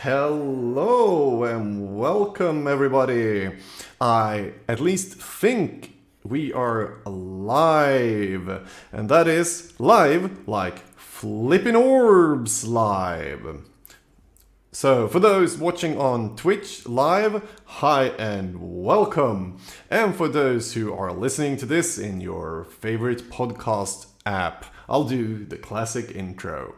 Hello and welcome everybody. I at least think we are live, and that is live like Flippin Orbs live. So for those watching on Twitch live, hi and welcome. And for those who are listening to this in your favorite podcast app, I'll do the classic intro.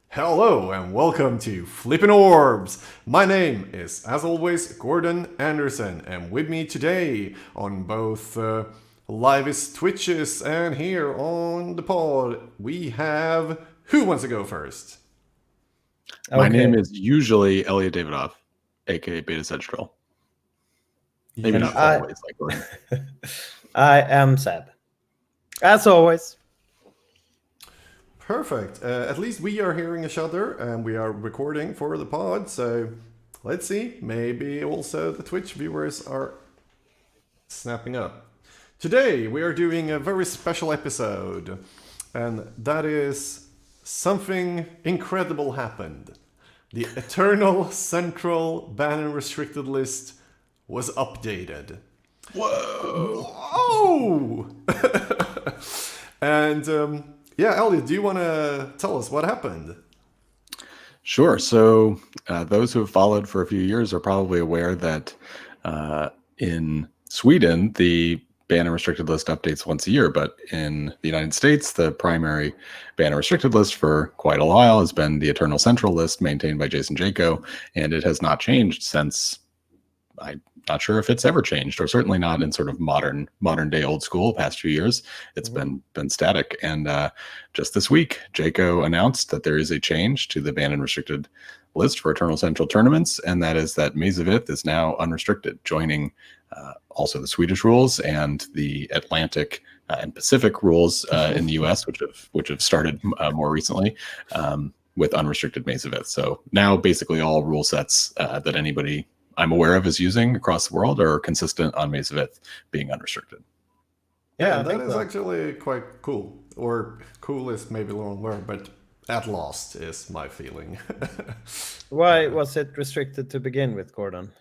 Hello and welcome to Flippin Orbs. My name is, as always, Gordon Anderson, and with me today on both livest Twitches and here on the pod, we have... Who wants to go first? My name is usually Elliot Davidoff, aka Beta Central. Maybe not always like Gordon. I am Seb, as always. Perfect. At least we are hearing each other and we are recording for the pod. So let's see. Maybe also the Twitch viewers are snapping up. Today we are doing a very special episode. And that is something incredible happened. The Eternal Central Ban and Restricted list was updated. Whoa! And... yeah, Elliot, do you want to tell us what happened? Sure. So those who have followed for a few years are probably aware that in Sweden, the ban and restricted list updates once a year. But in the United States, the primary ban and restricted list for quite a while has been the Eternal Central list maintained by Jason Jaco. And it has not changed since... I'm not sure if it's ever changed, or certainly not in sort of modern day old school past few years. It's been static. And just this week, Jaco announced that there is a change to the ban and restricted list for Eternal Central tournaments, and that is that Maze of Ith is now unrestricted, joining also the Swedish rules and the Atlantic and Pacific rules in the US, which have started more recently with unrestricted Maze of Ith. So now basically all rule sets that anybody I'm aware of is using across the world are consistent on Maze of Ith being unrestricted. Yeah, that is actually quite cool. Or cool is maybe the wrong word, but at last is my feeling. Why was it restricted to begin with, Gordon?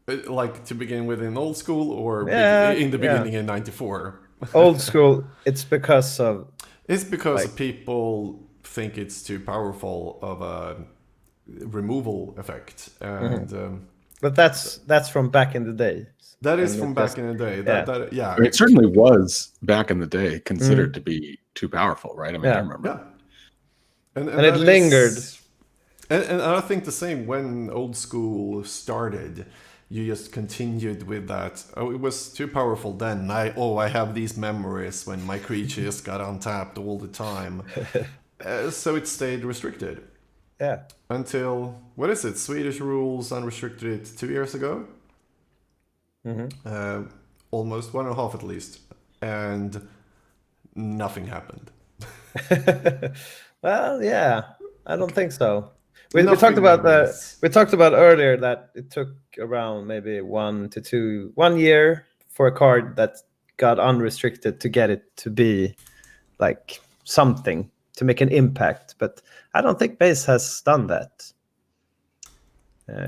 Like to begin with in old school or in the beginning in 94? Old school, it's because of... It's because people think it's too powerful of a removal effect, and but that's from back in the day. That is from back in the day. It certainly was back in the day considered to be too powerful, right? I mean, I remember. Yeah. And it lingered. And I think the same when old school started. You just continued with that. Oh, it was too powerful then. I have these memories when my creatures got untapped all the time. So it stayed restricted. Yeah. Until, what is it? Swedish rules unrestricted it 2 years ago? Almost 1.5 at least. And nothing happened. Well, yeah. I don't think so. We talked about earlier that it took around maybe 1 year for a card that got unrestricted to get it to be like something, to make an impact, but I don't think Base has done that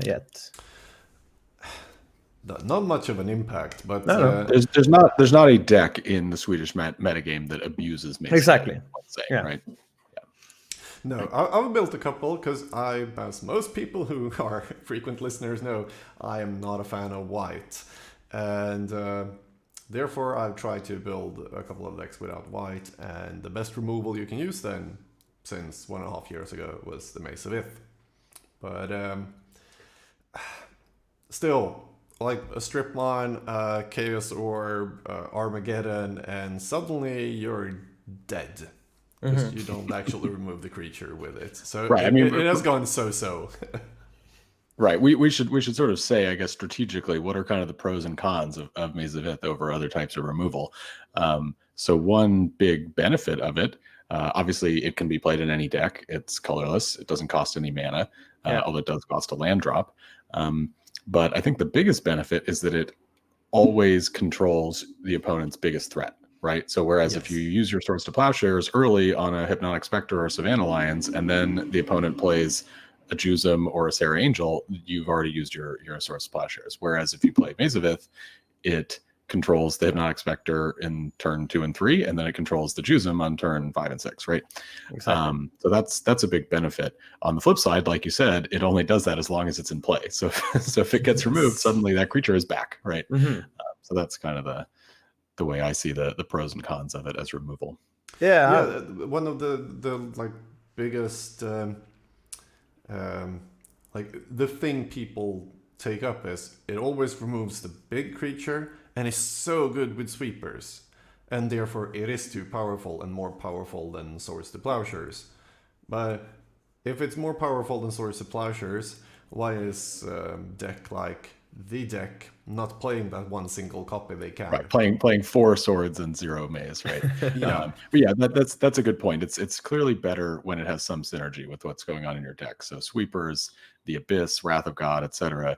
yet. Not much of an impact, but no. There's not a deck in the Swedish metagame that abuses Maze. Exactly. Let's say, yeah. Right? Yeah. No, I've built a couple because as most people who are frequent listeners know, I am not a fan of white, and therefore, I've tried to build a couple of decks without white, and the best removal you can use then, since 1.5 years ago, was the Maze of Ith. But still, like a strip mine, Chaos Orb, Armageddon, and suddenly you're dead. Because you don't actually remove the creature with it. So right, it has gone so-so. Right. We should sort of say, I guess, strategically, what are kind of the pros and cons of Maze of Ith over other types of removal. So one big benefit of it, obviously, it can be played in any deck. It's colorless. It doesn't cost any mana, although it does cost a land drop. But I think the biggest benefit is that it always controls the opponent's biggest threat. Right. So whereas if you use your Swords to Plowshares early on a Hypnotic Spectre or Savannah Lions, and then the opponent plays a Jusum or a Sarah Angel, you've already used your Source Plowshares. Whereas if you play Maze of Ith, it controls the Hypnotic Spectre in turn 2 and 3, and then it controls the Jusum on turn 5 and 6, right? Exactly. So that's a big benefit. On the flip side, like you said, it only does that as long as it's in play. So if it gets removed, suddenly that creature is back, right? So that's kind of the way I see the pros and cons of it as removal. Yeah, one of the like biggest like the thing people take up is it always removes the big creature and is so good with sweepers, and therefore it is too powerful and more powerful than Swords to Plowshares. But if it's more powerful than Swords to Plowshares, why is deck like the deck not playing that one single copy they can? Right, playing 4 swords and 0 maze, right? Yeah. But yeah, that's a good point. It's clearly better when it has some synergy with what's going on in your deck. So sweepers, the Abyss, Wrath of God, etc.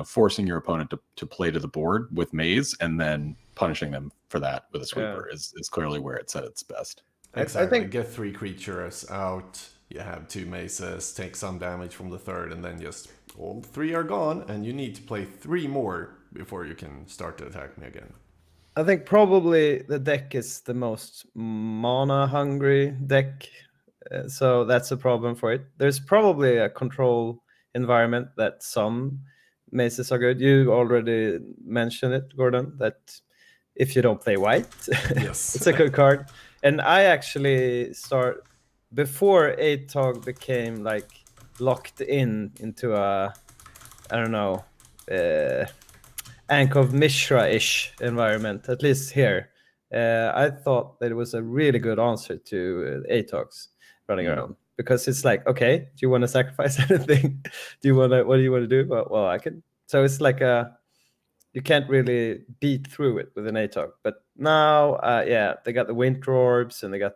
Forcing your opponent to play to the board with maze and then punishing them for that with a sweeper is clearly where it's at its best. Exactly. I think get 3 creatures out. You have 2 mazes, take some damage from the third, and then just all 3 are gone, and you need to play 3 more before you can start to attack me again. I think probably the deck is the most mana hungry deck, so that's a problem for it. There's probably a control environment that some mazes are good. You already mentioned it, Gordon, that if you don't play white, yes, it's a good card. And I actually before ATOG became like locked into a, I don't know, Ankh Mishra-ish environment, at least here. I thought that it was a really good answer to ATOGs running around, because it's like, okay, do you want to sacrifice anything? What do you want to do? Well, I can. So it's like you can't really beat through it with an ATOG. But now, they got the Winter Orbs and they got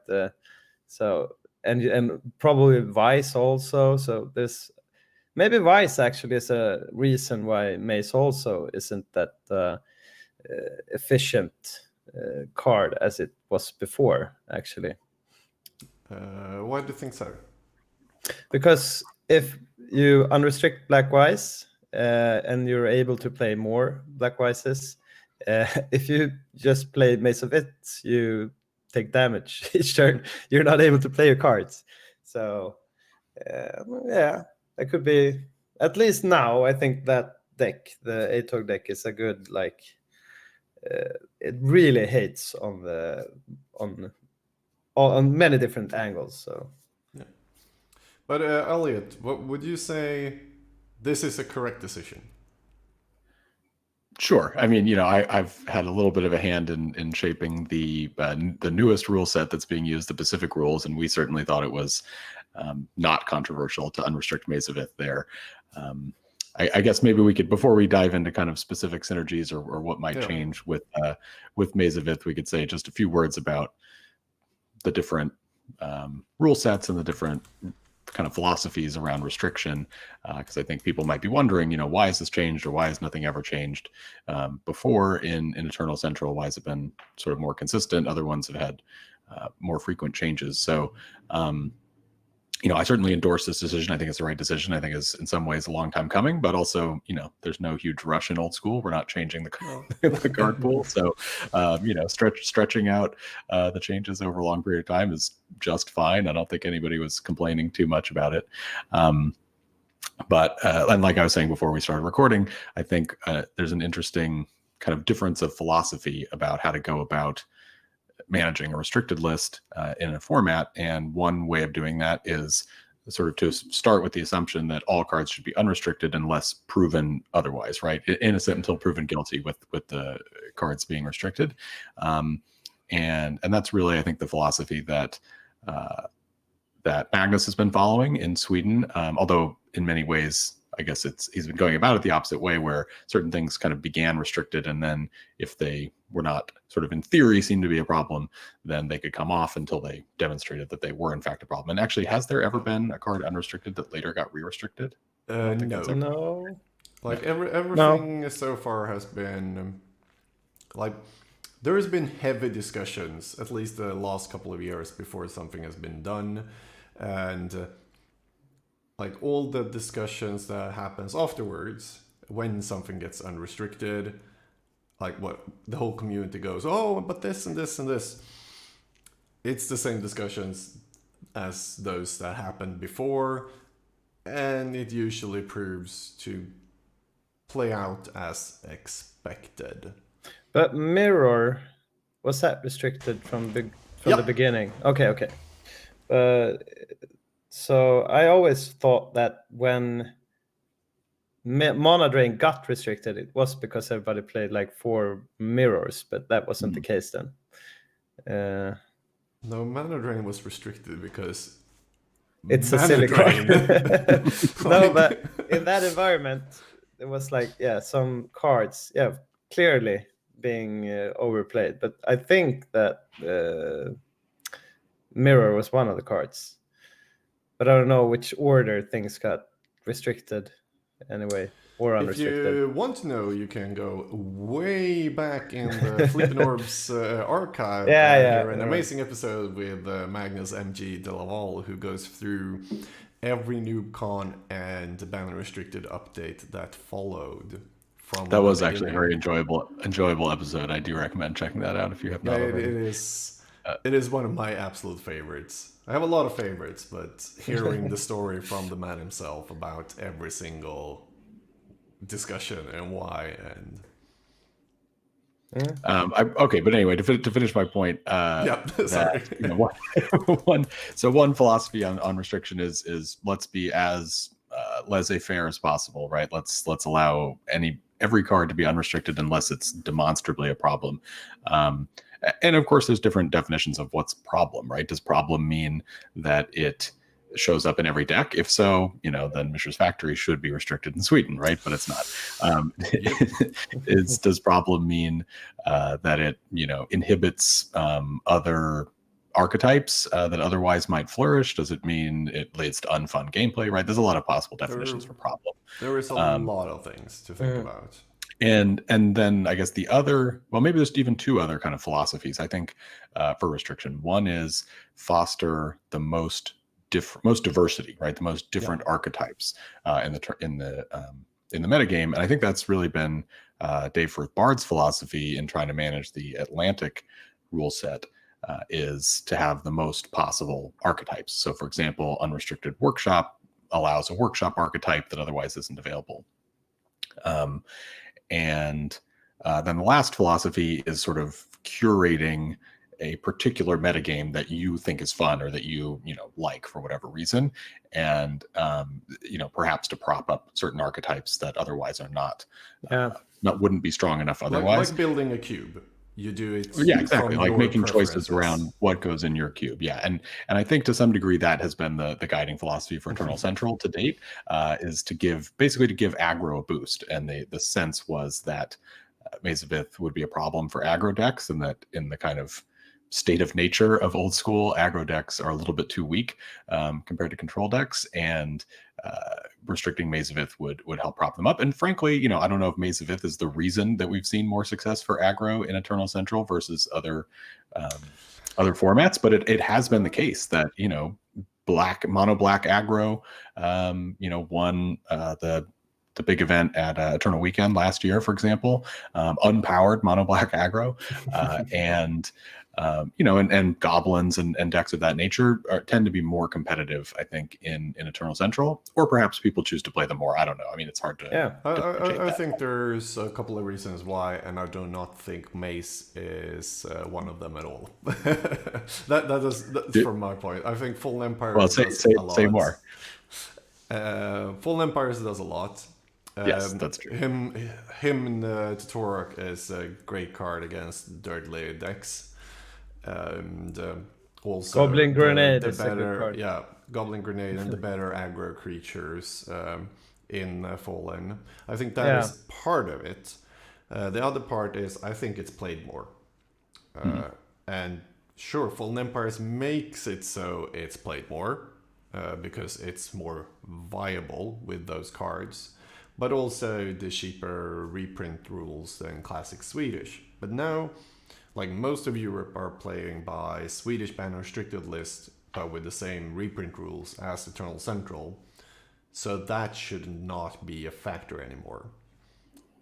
and probably Vice also. So there's maybe Vice actually is a reason why Maze also isn't that efficient card as it was before, actually. Why do you think so? Because if you unrestrict Black Wise and you're able to play more Black Wises, if you just play Maze of Ith, you take damage each turn. You're not able to play your cards. So, it could be, at least now, I think that deck, the ATOG deck, is a good, like, it really hates on many different angles. So, yeah. But Elliot, what would you say? This is a correct decision. Sure. I mean, I've had a little bit of a hand in shaping the newest rule set that's being used, the Pacific rules, and we certainly thought it was not controversial to unrestrict Maze of Ith there. I guess maybe we could, before we dive into kind of specific synergies or what might change with Maze of Ith, we could say just a few words about the different rule sets and the different kind of philosophies around restriction, because I think people might be wondering, why has this changed, or why has nothing ever changed before in Eternal Central? Why has it been sort of more consistent? Other ones have had more frequent changes. So, I certainly endorse this decision. I think it's the right decision. I think it's in some ways a long time coming, but also, there's no huge rush in old school. We're not changing the card pool. So, stretching out the changes over a long period of time is just fine. I don't think anybody was complaining too much about it. But and like I was saying before we started recording, I think there's an interesting kind of difference of philosophy about how to go about managing a restricted list in a format. And one way of doing that is sort of to start with the assumption that all cards should be unrestricted unless proven otherwise, right? Innocent until proven guilty with the cards being restricted. And that's really, I think, the philosophy that Magnus has been following in Sweden, although in many ways, I guess he's been going about it the opposite way, where certain things kind of began restricted, and then if they were not sort of in theory seemed to be a problem, then they could come off until they demonstrated that they were in fact a problem. And actually, has there ever been a card unrestricted that later got re-restricted? No. Like everything so far has been like there has been heavy discussions, at least the last couple of years, before something has been done, and like all the discussions that happens afterwards when something gets unrestricted, like what the whole community goes, oh, but this and this and this. It's the same discussions as those that happened before, and it usually proves to play out as expected. But mirror, was that restricted from the beginning? Okay. So I always thought that when Mana Drain got restricted, it was because everybody played like 4 mirrors, but that wasn't the case then. No, Mana Drain was restricted because it's a Mana silly Drain. card. No, but in that environment, it was like, some cards, clearly being overplayed. But I think that Mirror was one of the cards. But I don't know which order things got restricted anyway, or unrestricted. If you want to know, you can go way back in the Flippin Orbs archive. Hear an amazing episode with Magnus MG de Laval, who goes through every noob con and banner restricted update that followed. That was actually a very enjoyable episode. I do recommend checking that out if you have not already. It is one of my absolute favorites. I have a lot of favorites, but hearing the story from the man himself about every single discussion and why and okay, but anyway, to finish my point, sorry. One philosophy on restriction is let's be as laissez-faire as possible, right? Let's allow every card to be unrestricted unless it's demonstrably a problem. And of course, there's different definitions of what's problem, right? Does problem mean that it shows up in every deck? If so, then Mishra's Factory should be restricted in Sweden, right? But it's not. Does problem mean that it, inhibits other archetypes that otherwise might flourish? Does it mean it leads to unfun gameplay, right? There's a lot of possible definitions for problem. There is a lot of things to think about. And then I guess maybe there's even 2 other kind of philosophies, I think, for restriction. One is foster the most diversity, right? The most different archetypes in the metagame. And I think that's really been Dave Firth Bard's philosophy in trying to manage the Atlantic rule set, is to have the most possible archetypes. So for example, unrestricted workshop allows a workshop archetype that otherwise isn't available. And then the last philosophy is sort of curating a particular metagame that you think is fun or that you like for whatever reason, and perhaps to prop up certain archetypes that otherwise are wouldn't be strong enough otherwise. Like building a cube. You do it. Yeah, exactly. Like making choices around what goes in your cube. Yeah, and I think to some degree that has been the guiding philosophy for Eternal Central to date, is to give aggro a boost. And the sense was that Maze of Ith would be a problem for aggro decks, and that in the kind of state of nature of old school, aggro decks are a little bit too weak compared to control decks, and restricting Maze of Ith would help prop them up. And frankly, I don't know if Maze of Ith is the reason that we've seen more success for aggro in Eternal Central versus other formats, but it has been the case that mono black aggro won the big event at Eternal Weekend last year, for example, unpowered mono black aggro, and goblins and decks of that nature tend to be more competitive, I think, in Eternal Central, or perhaps people choose to play them more. I don't know. I mean, it's hard to. I think there's a couple of reasons why, and I do not think Mace is one of them at all. that's from my point. I think Full Empire. Well, say more. Full Empires does a lot. Yes, that's true. Him in Tutorok is a great card against dirtly decks. And also Goblin Grenade is a good card. Goblin Grenade and the better aggro creatures in Fallen. I think that is part of it. The other part is I think it's played more. And sure, Fallen Empires makes it so it's played more because it's more viable with those cards, but also the cheaper reprint rules than classic Swedish. But now, like most of Europe are playing by Swedish banner restricted list, but with the same reprint rules as Eternal Central. So that should not be a factor anymore.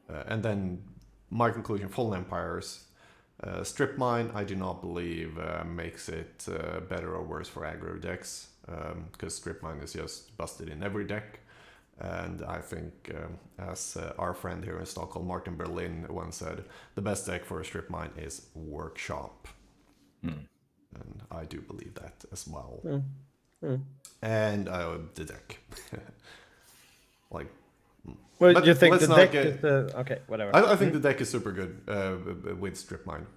And then my conclusion, Fallen Empires, Strip Mine, I do not believe makes it better or worse for aggro decks, because Strip Mine is just busted in every deck. And I think, as our friend here in Stockholm, Martin Berlin, once said, the best deck for a Strip Mine is Workshop. And I do believe that as well. And the deck. Well, do you think let's the not deck get- is the... Okay, whatever. I think the deck is super good with Strip Mine.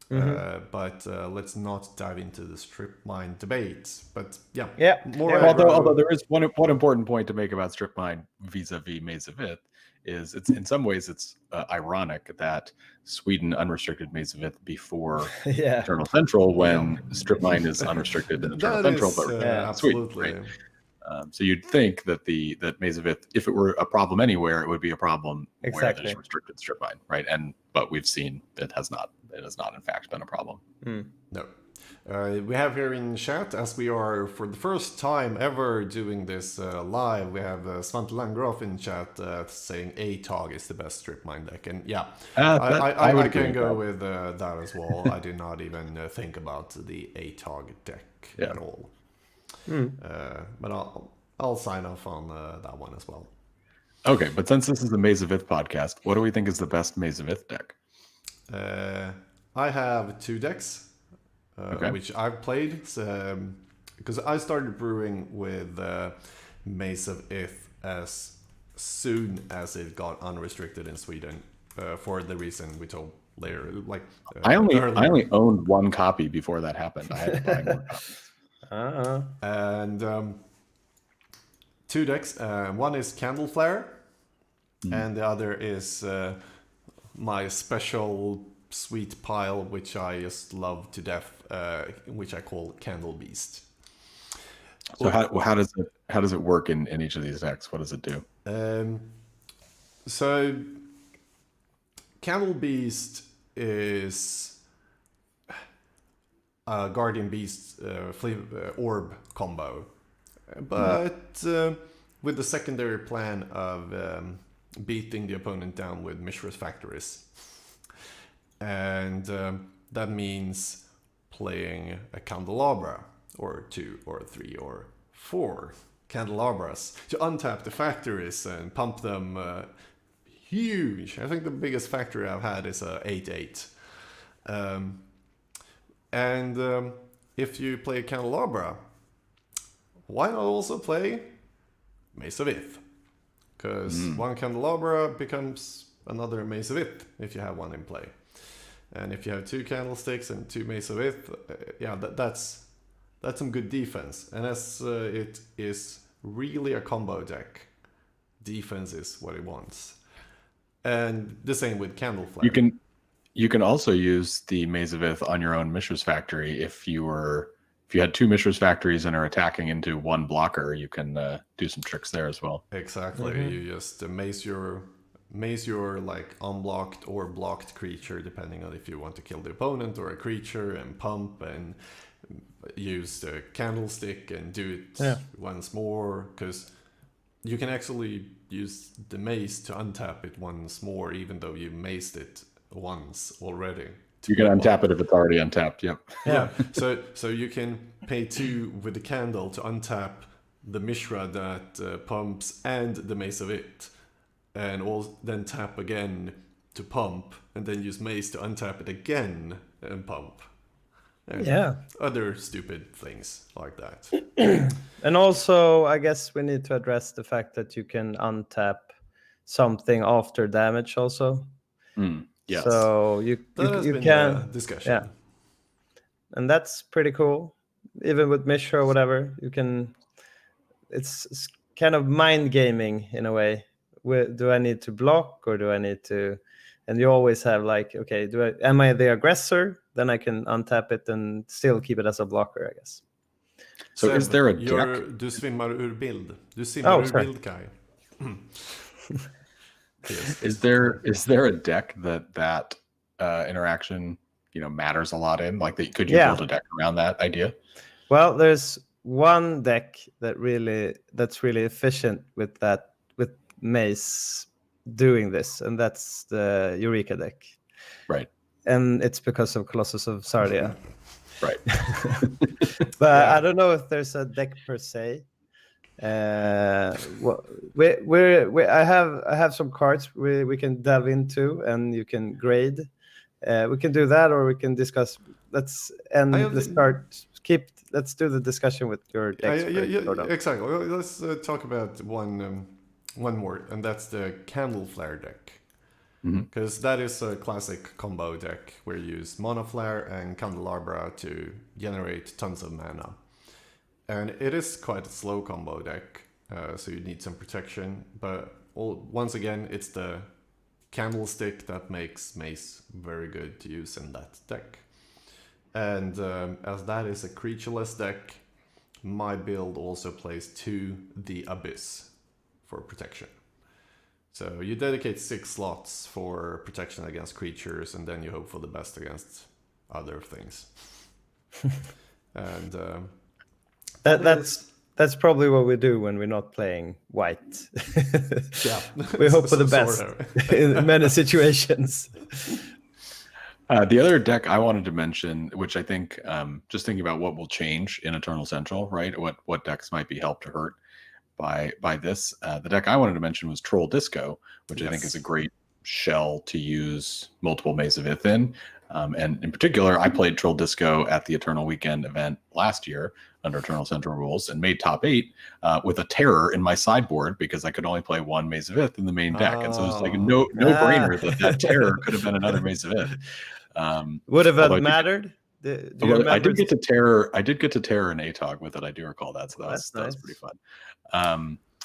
But let's not dive into the Strip Mine debate. But Yeah. more Although there is one important point to make about Strip Mine vis-a-vis Maze of Ith, is it's in some ways it's ironic that Sweden unrestricted Maze of Ith before Eternal Central, when Strip Mine is unrestricted in Eternal Central, but Sweden, absolutely. right? So you'd think that that Maze of Ith, if it were a problem anywhere, it would be a problem where there's restricted Strip Mine, right? But we've seen it has not in fact been a problem. No. We have here in chat, as we are for the first time ever doing this live, we have Svante Landgraf in chat saying ATOG is the best Strip Mine deck. And I can go with that as well. I did not even think about the ATOG deck at all. But I'll sign off on that one as well. Okay, but since this is the Maze of Ith podcast, what do we think is the best Maze of Ith deck? I have 2 decks, which I've played, because I started brewing with Maze of Ith as soon as it got unrestricted in Sweden, for the reason we told later. I only owned 1 copy before that happened. I had to buy more copies. And 2 decks. One is Candle Flare, and the other is my special sweet pile, which I just love to death, which I call Candle Beast. So how does it work in each of these decks? What does it do? So Candle Beast is a Guardian Beast Orb combo, but with the secondary plan of beating the opponent down with Mishra's Factories. And that means playing a candelabra, or 2 or 3 or 4 candelabras to untap the factories and pump them huge. I think the biggest factory I've had is a 8/8. And if you play a candelabra, why not also play Maze of Ith? Because one candelabra becomes another Maze of Ith if you have one in play. And if you have 2 candlesticks and 2 Maze of Ith, that's some good defense. And as it is really a combo deck, defense is what it wants. And the same with Candle Flare. You can also use the Maze of Ith on your own Mishra's Factory. If you had 2 Mishra's Factories and are attacking into 1 blocker, you can do some tricks there as well. Exactly. You just maze your like unblocked or blocked creature, depending on if you want to kill the opponent or a creature, and pump and use the candlestick and do it once more, because you can actually use the maze to untap it once more, even though you mazed it once already. You can untap it if it's already untapped. Yep. Yeah. So you can pay 2 with the candle to untap the Mishra that pumps and the Maze of Ith, and then tap again to pump, and then use maze to untap it again and pump. And other stupid things like that. And also, I guess we need to address the fact that you can untap something after damage also. Yes. So you can discussion. Yeah. And that's pretty cool. Even with Mishra or whatever, you can. It's kind of mind gaming in a way. Do I need to block, or do I need to? And you always have like, okay, am I the aggressor? Then I can untap it and still keep it as a blocker, I guess. So is there a deck? Du svimmar ur bild. Du simmar ur bild, Kai. Yes. Is there a deck that interaction matters a lot in? Like, could you build a deck around that idea? Well, there's one deck that's really efficient with Maze doing this, and that's the Eureka deck. Right. And it's because of Colossus of Sardia. Right. But I don't know if there's a deck per se. I have some cards we can delve into, and you can grade. We can do that, or we can discuss. Let's do the discussion with your decks. Exactly. Well, let's talk about one more, and that's the Candle Flare deck. Because that is a classic combo deck where you use Mana Flare and Candelabra to generate tons of mana. And it is quite a slow combo deck, so you need some protection. But once again, it's the candlestick that makes Maze very good to use in that deck. And as that is a creatureless deck, my build also plays to the Abyss for protection. So you dedicate 6 slots for protection against creatures, and then you hope for the best against other things. And that's probably what we do when we're not playing white. Yeah, we hope for the best in many situations. The other deck I wanted to mention, which I think, just thinking about what will change in Eternal Central, right? What decks might be helped or hurt by this. The deck I wanted to mention was Troll Disco, which I think is a great shell to use multiple Maze of Ith in. And in particular, I played Troll Disco at the Eternal Weekend event last year under Eternal Central rules and made top 8 with a terror in my sideboard because I could only play one Maze of Ith in the main deck. And so it was like no brainer that terror could have been another Maze of Ith. Would have that mattered? I did get to terror an ATOG with it. I do recall that. So that was pretty fun.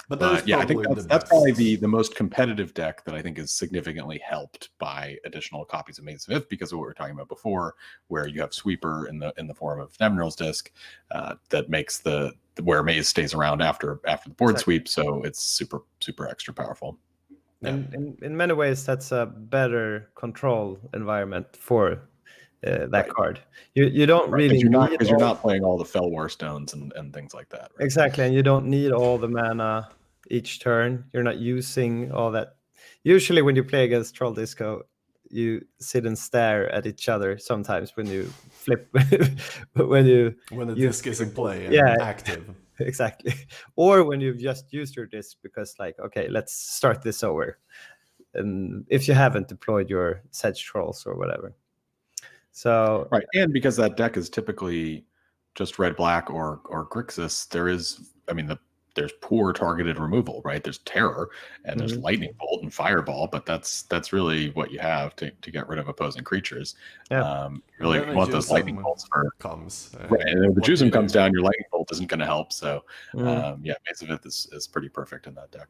But yeah, I think that's probably the most competitive deck that I think is significantly helped by additional copies of Maze of Ith because of what we were talking about before, where you have Sweeper in the form of Nevinyrral's Disc that makes where Maze stays around after the board sweep, so it's super extra powerful. And in many ways, that's a better control environment for that card. You don't really because you're not playing all the Fellwar stones and things like that. Right? Exactly, and you don't need all the mana each turn. You're not using all that. Usually, when you play against Troll Disco, you sit and stare at each other. Sometimes when you flip, when the disc is in play and active. Exactly, or when you've just used your disc because, okay, let's start this over. And if you haven't deployed your Sedge Trolls or whatever. So right, and because that deck is typically just red black or Grixis, there's poor targeted removal, right? There's terror and there's lightning bolt and fireball, but that's really what you have to get rid of opposing creatures. Really you want those lightning bolts for comes right, and if the Jusum comes down, your lightning bolt isn't going to help. So Maze of Ith is pretty perfect in that deck.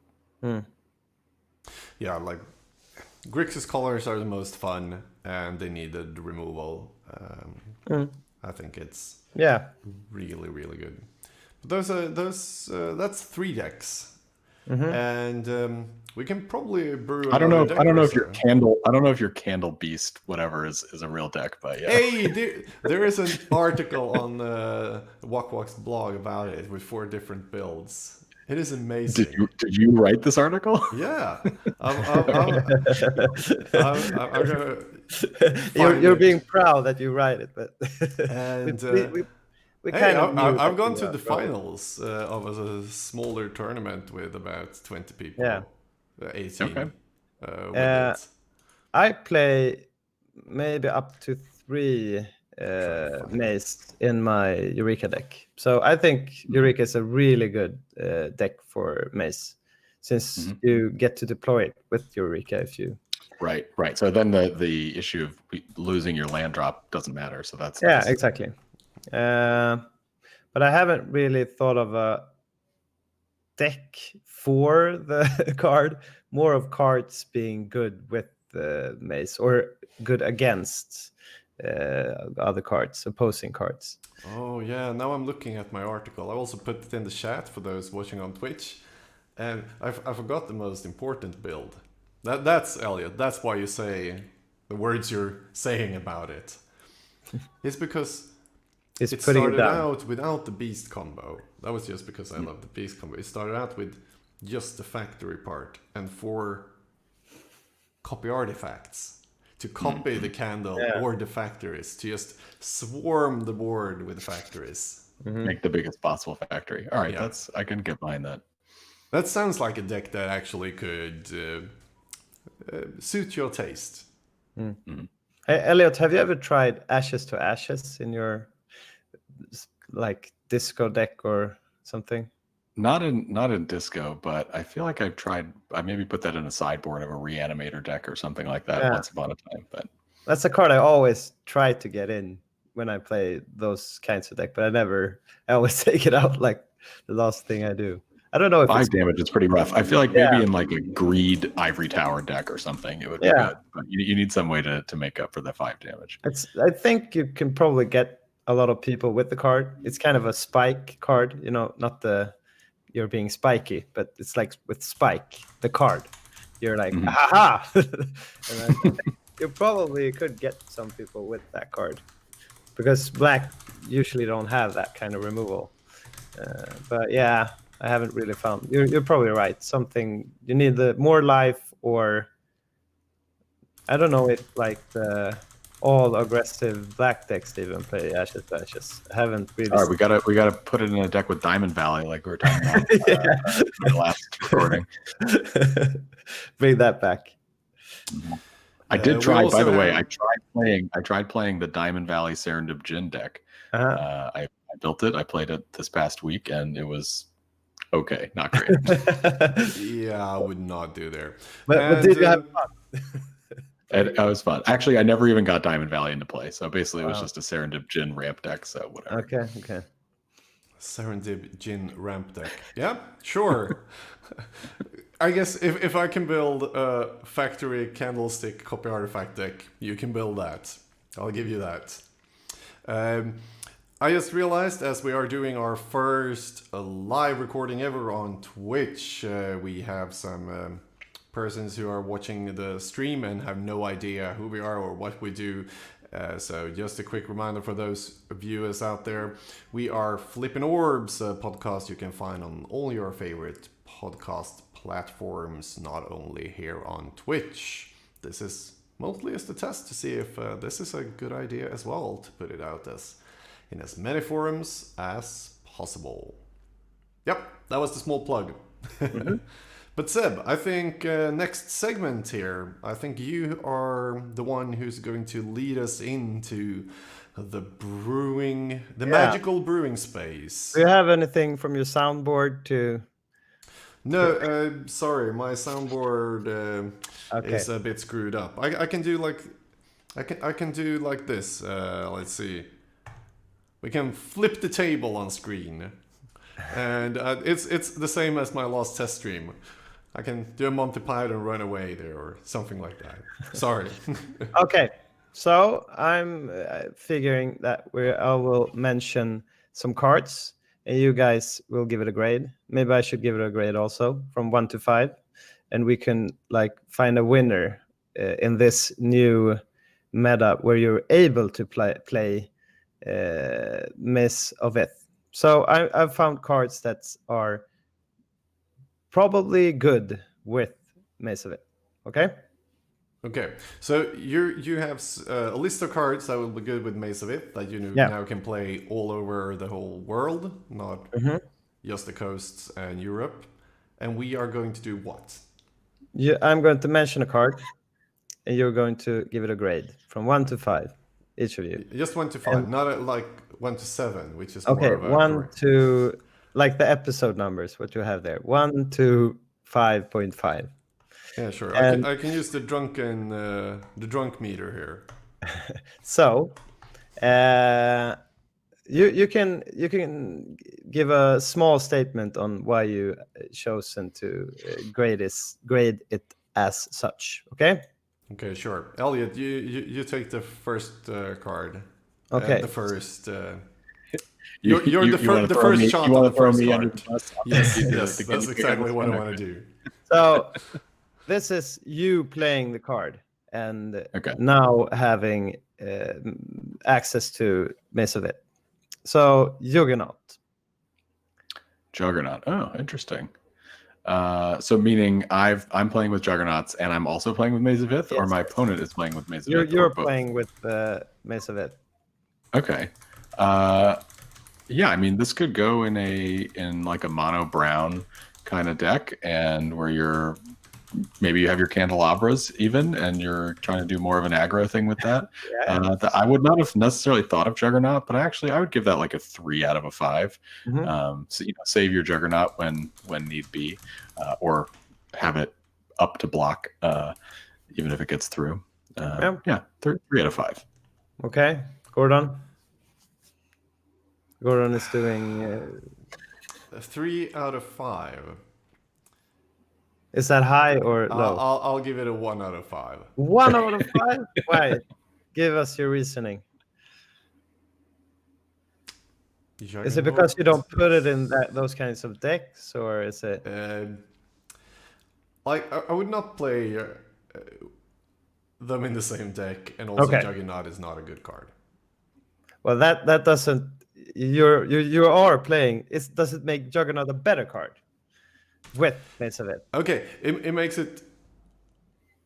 Yeah, Grixis colors are the most fun, and they needed removal. I think it's really, really good. But that's 3 decks, and we can probably brew. I don't know if your candle beast whatever is a real deck, but yeah. Hey, there is an article on wak-wak's blog about it with 4 different builds. It is amazing. Did you write this article? Yeah. I'm gonna you're being proud that you write it, but I've gone to the finals of a smaller tournament with about 20 people. Yeah. 18. Okay. I play maybe up to 3 Maze in my Eureka deck. So I think Eureka is a really good deck for Maze, since you get to deploy it with Eureka if you. Right. So then the issue of losing your land drop doesn't matter. So that's exactly. But I haven't really thought of a deck for the card. More of cards being good with the Maze or good against other cards, opposing cards. Oh yeah, now I'm looking at my article. I also put it in the chat for those watching on Twitch, and I forgot the most important build. That's Elliot. That's why you say the words you're saying about it. It's because is It putting it started down. out without the beast combo. That was just because I love the beast combo. It started out with just the factory part and 4 copy artifacts to copy the candle or the factories, to just swarm the board with factories. Make the biggest possible factory. All right, Yeah. I can get behind that. That sounds like a deck that actually could suit your taste. Hey, Elliot, have you ever tried Ashes to Ashes in your like disco deck or something? Not in disco, but I feel like I maybe put that in a sideboard of a reanimator deck or something like that once upon a time. But that's a card I always try to get in when I play those kinds of deck, but I always take it out like the last thing I do. I don't know if 5 it's damage is pretty rough. I feel like maybe in like a greed ivory tower deck or something, it would be good. But you need some way to make up for the 5 damage. I think you can probably get a lot of people with the card. It's kind of a spike card, not you're being spiky, but it's like with spike, the card. You're like, aha! And I think you probably could get some people with that card because black usually don't have that kind of removal. But yeah, I haven't really found. You're probably right. Something you need the more life, or I don't know if like the all aggressive black decks even play Ashes to Ashes. I haven't really. All right, we gotta put it in a deck with Diamond Valley, like we were talking about in the last recording. Bring that back. I did try. By the way, I tried playing the Diamond Valley Serendip Jin deck. I built it. I played it this past week, and it was okay, not great. Yeah, I would not do there. But did you have fun? It was fun. Actually, I never even got Diamond Valley into play, so basically it was just a Serendip Jin ramp deck, so whatever. Okay. Serendip Jin ramp deck. Yeah, sure. I guess if I can build a factory candlestick copy artifact deck, you can build that. I'll give you that. I just realized as we are doing our first live recording ever on Twitch, we have some persons who are watching the stream and have no idea who we are or what we do. So just a quick reminder for those viewers out there, we are Flippin Orbs, a podcast you can find on all your favorite podcast platforms, not only here on Twitch. This is mostly just a test to see if this is a good idea as well, to put it out in as many forums as possible. Yep, that was the small plug. But Seb, I think next segment here, I think you are the one who's going to lead us into the brewing, magical brewing space. Do you have anything from your soundboard to? No, sorry, my soundboard is a bit screwed up. I can do like, I can do like this. Let's see. We can flip the table on screen, and it's the same as my last test stream. I can do a Monty Python run away there or something like that. Sorry. Okay, so I'm figuring that I will mention some cards, and you guys will give it a grade. Maybe I should give it a grade also from 1 to 5, and we can like find a winner in this new meta where you're able to play Maze of Ith. So I've found cards that are probably good with Maze of Ith. Okay. Okay, so you have a list of cards that will be good with Maze of Ith that you now can play all over the whole world, not just the coasts and Europe. And we are going to do what? I'm going to mention a card, and you're going to give it a grade from 1 to 5, each of you. Just 1 to 5, not like 1 to 7, which is okay. More of a 1 to like the episode numbers. What you have there, 1 to 5.5. Yeah, sure. I can use the drunk meter here. So, you can give a small statement on why you chosen to grade it as such. Okay. Okay, sure. Elliot, you take the first card. Okay. The first. You're the first shot on the first card. Yes, That's that's exactly what I want to do. So this is you playing the card and now having access to Maze of Ith. So Juggernaut. Juggernaut. Oh, interesting. So meaning I'm playing with Juggernauts and I'm also playing with Maze of Ith, or Yes. my opponent is playing with Maze of Ith, You're or both? playing with Maze of Ith. Okay. Yeah, I mean, this could go in like a mono brown kind of deck, and where maybe you have your candelabras even, and you're trying to do more of an aggro thing with that. That I would not have necessarily thought of Juggernaut, but I would give that like a 3 out of a 5. So save your Juggernaut when need be, or have it up to block, even if it gets through. Yeah, 3 out of 5. Okay, Gordon. Gordon is doing. 3 out of 5. Is that high or low? I'll give it a 1 out of 5. 1 out of 5? Why? Give us your reasoning. Is it because you don't put it in those kinds of decks, or is it? Like I would not play them in the same deck, and also Juggernaut is not a good card. Well, that doesn't. You are playing. Does it make Juggernaut a better card? With Maze of Ith. Okay, it makes it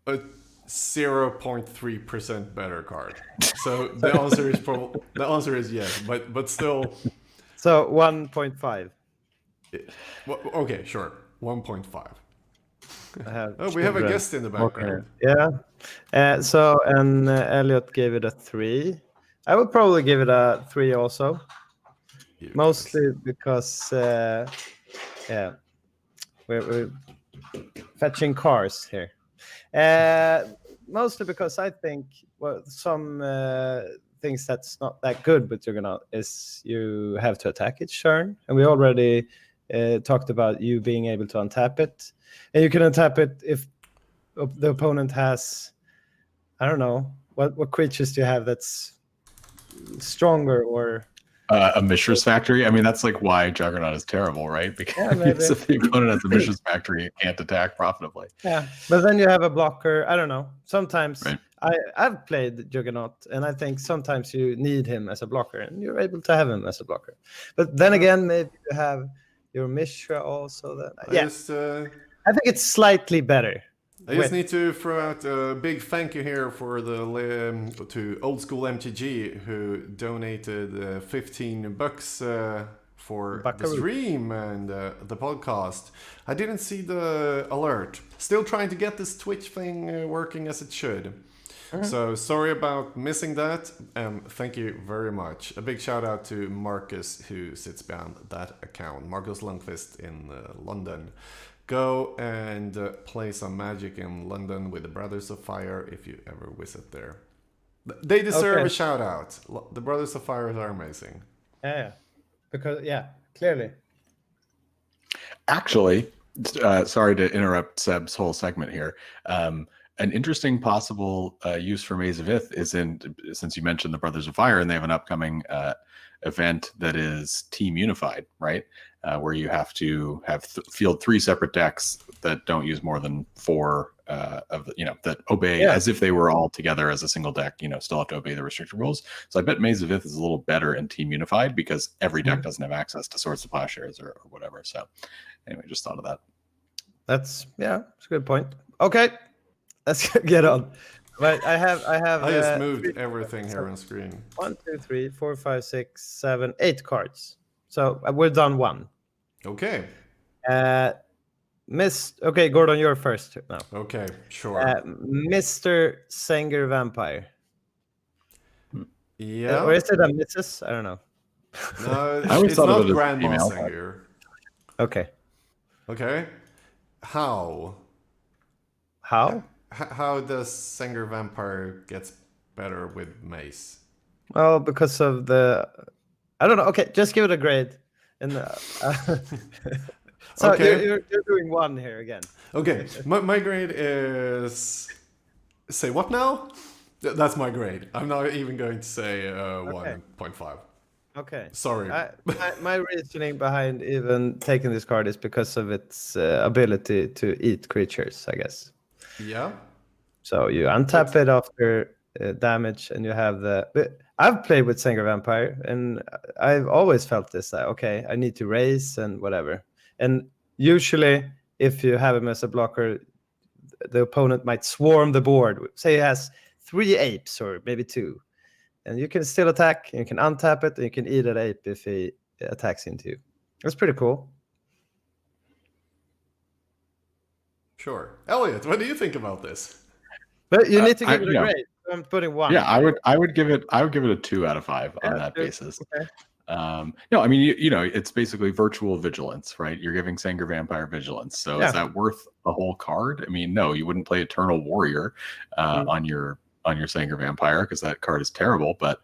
a 0.3% better card. So the answer is yes, but still. So 1.5. Well, okay, sure, 1.5. We have a guest in the background. Yeah. So Elliot gave it a 3. I would probably give it a 3 also. Mostly because we're fetching cars here. Mostly because I think some things that's not that good with Juggernaut is you have to attack each turn, and we already talked about you being able to untap it, and you can untap it if the opponent has, I don't know, what creatures do you have that's stronger or. A Mishra's Factory. I mean, that's like why Juggernaut is terrible, right? Because if the opponent has a Mishra's Factory, it can't attack profitably. Yeah, but then you have a blocker. I don't know. Sometimes I've played Juggernaut, and I think sometimes you need him as a blocker, and you're able to have him as a blocker. But then again, maybe you have your Mishra also. I think it's slightly better. I just need to throw out a big thank you here for to Old School MTG, who donated $15 for the stream and the podcast. I didn't see the alert. Still trying to get this Twitch thing working as it should. So sorry about missing that, and thank you very much. A big shout out to Marcus, who sits behind that account. Marcus Lundqvist in London. Go and play some Magic in London with the Brothers of Fire if you ever visit there. They deserve a shout out. The Brothers of Fire are amazing. Yeah, because clearly. Actually, sorry to interrupt Seb's whole segment here. An interesting possible use for Maze of Ith is since you mentioned the Brothers of Fire, and they have an upcoming event that is Team Unified, right? Where you have to field 3 separate decks that don't use more than 4 that obey as if they were all together as a single deck. Still have to obey the restricted rules. So I bet Maze of Ith is a little better in Team Unified because every deck doesn't have access to Swords to Plowshares or whatever. So anyway, just thought of that. That's a good point. Okay, let's get on. But I just moved everything here on screen. 1, 2, 3, 4, 5, 6, 7, 8 cards. So we're done 1. Okay. Okay, Gordon, you're first now. Okay, sure. Mr. Sanger Vampire. Yeah. Or is it a Mrs.? I don't know. No, it's not Grandma Sanger. Okay. Okay. How? How does Sanger Vampire gets better with Mace? Well, because of I don't know. Okay, just give it a grade. And so okay. you're doing 1 here again. Okay, my grade is. Say what now? That's my grade. I'm not even going to say 1.5. Okay. Sorry. My reasoning behind even taking this card is because of its ability to eat creatures, I guess. Yeah. So you untap it after damage, and you have I've played with Sanger Vampire, and I've always felt this, that, okay, I need to raise and whatever. And usually, if you have him as a blocker, the opponent might swarm the board. Say he has 3 apes or maybe 2. And you can still attack, and you can untap it, and you can eat that ape if he attacks into you. That's pretty cool. Sure. Elliot, what do you think about this? But you need to give it a grade. I'm putting 1. Yeah, I would give it a 2 out of 5 on that basis. Okay. No, I mean, you know, it's basically virtual vigilance, right? You're giving Sanger Vampire vigilance. So is that worth the whole card? I mean, no, you wouldn't play Eternal Warrior on your Sanger Vampire because that card is terrible. But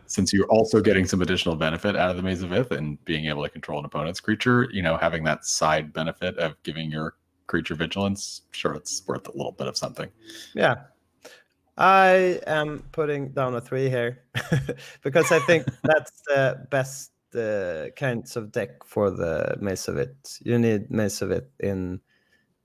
since you're also getting some additional benefit out of the Maze of Ith and being able to control an opponent's creature, you know, having that side benefit of giving your creature vigilance, sure, it's worth a little bit of something. Yeah. I am putting down a 3 here because I think that's the best kinds of deck for the Maze of Ith. You need Maze of Ith in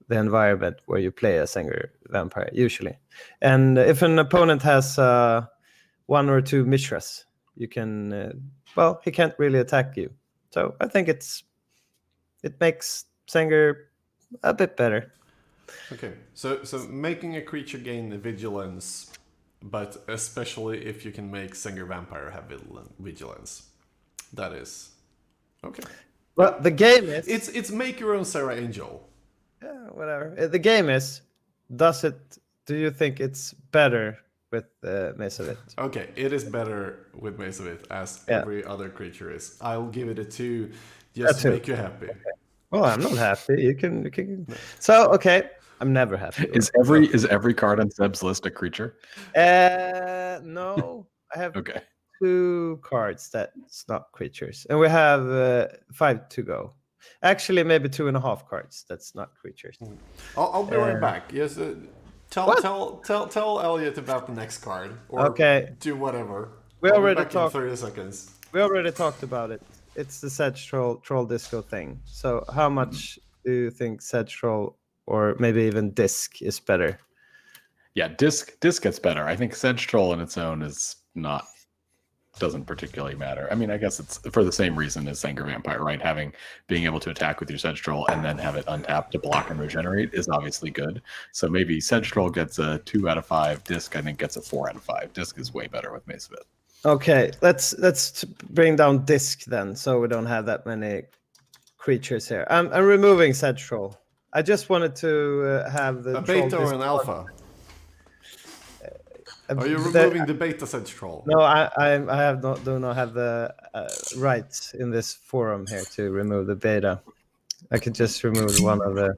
the environment where you play a Sanger Vampire, usually. And if an opponent has 1 or 2 Mishras, you can, well, he can't really attack you. So I think it makes Sanger a bit better. Okay, so making a creature gain vigilance, but especially if you can make Sanger Vampire have vigilance, that is okay. Well, the game is it's make your own Sarah Angel. Yeah, whatever. The game is, do you think it's better with Maze of Ith? Okay, it is better with Maze of Ith as every other creature is. I'll give it a 2 just to make you happy. Okay. Well, I'm not happy. You can. So, okay. I'm never happy. Is every card on Seb's list a creature? No. I have 2 cards that's not creatures. And we have 5 to go. Actually, maybe 2.5 cards that's not creatures. I'll be right back. Yes, tell Elliot about the next card. Or do whatever. We already talked. 30 seconds. We already talked about it. It's the Sedge Troll Disco thing. So how much do you think Sedge Troll or maybe even Disc is better? Yeah, Disc gets better. I think Sedge Troll on its own doesn't particularly matter. I mean, I guess it's for the same reason as Sanger Vampire, right? Being able to attack with your Sedge Troll and then have it untapped to block and regenerate is obviously good. So maybe Sedge Troll gets a 2 out of 5. Disc, I think, gets a 4 out of 5. Disc is way better with Maze of Ith. Okay, let's bring down Disc then, so we don't have that many creatures here. I'm removing Sedge Troll. I just wanted to have the a beta or an alpha. Are you removing the beta Sedge Troll? No, I do not have the rights in this forum here to remove the beta. I could just remove one of the.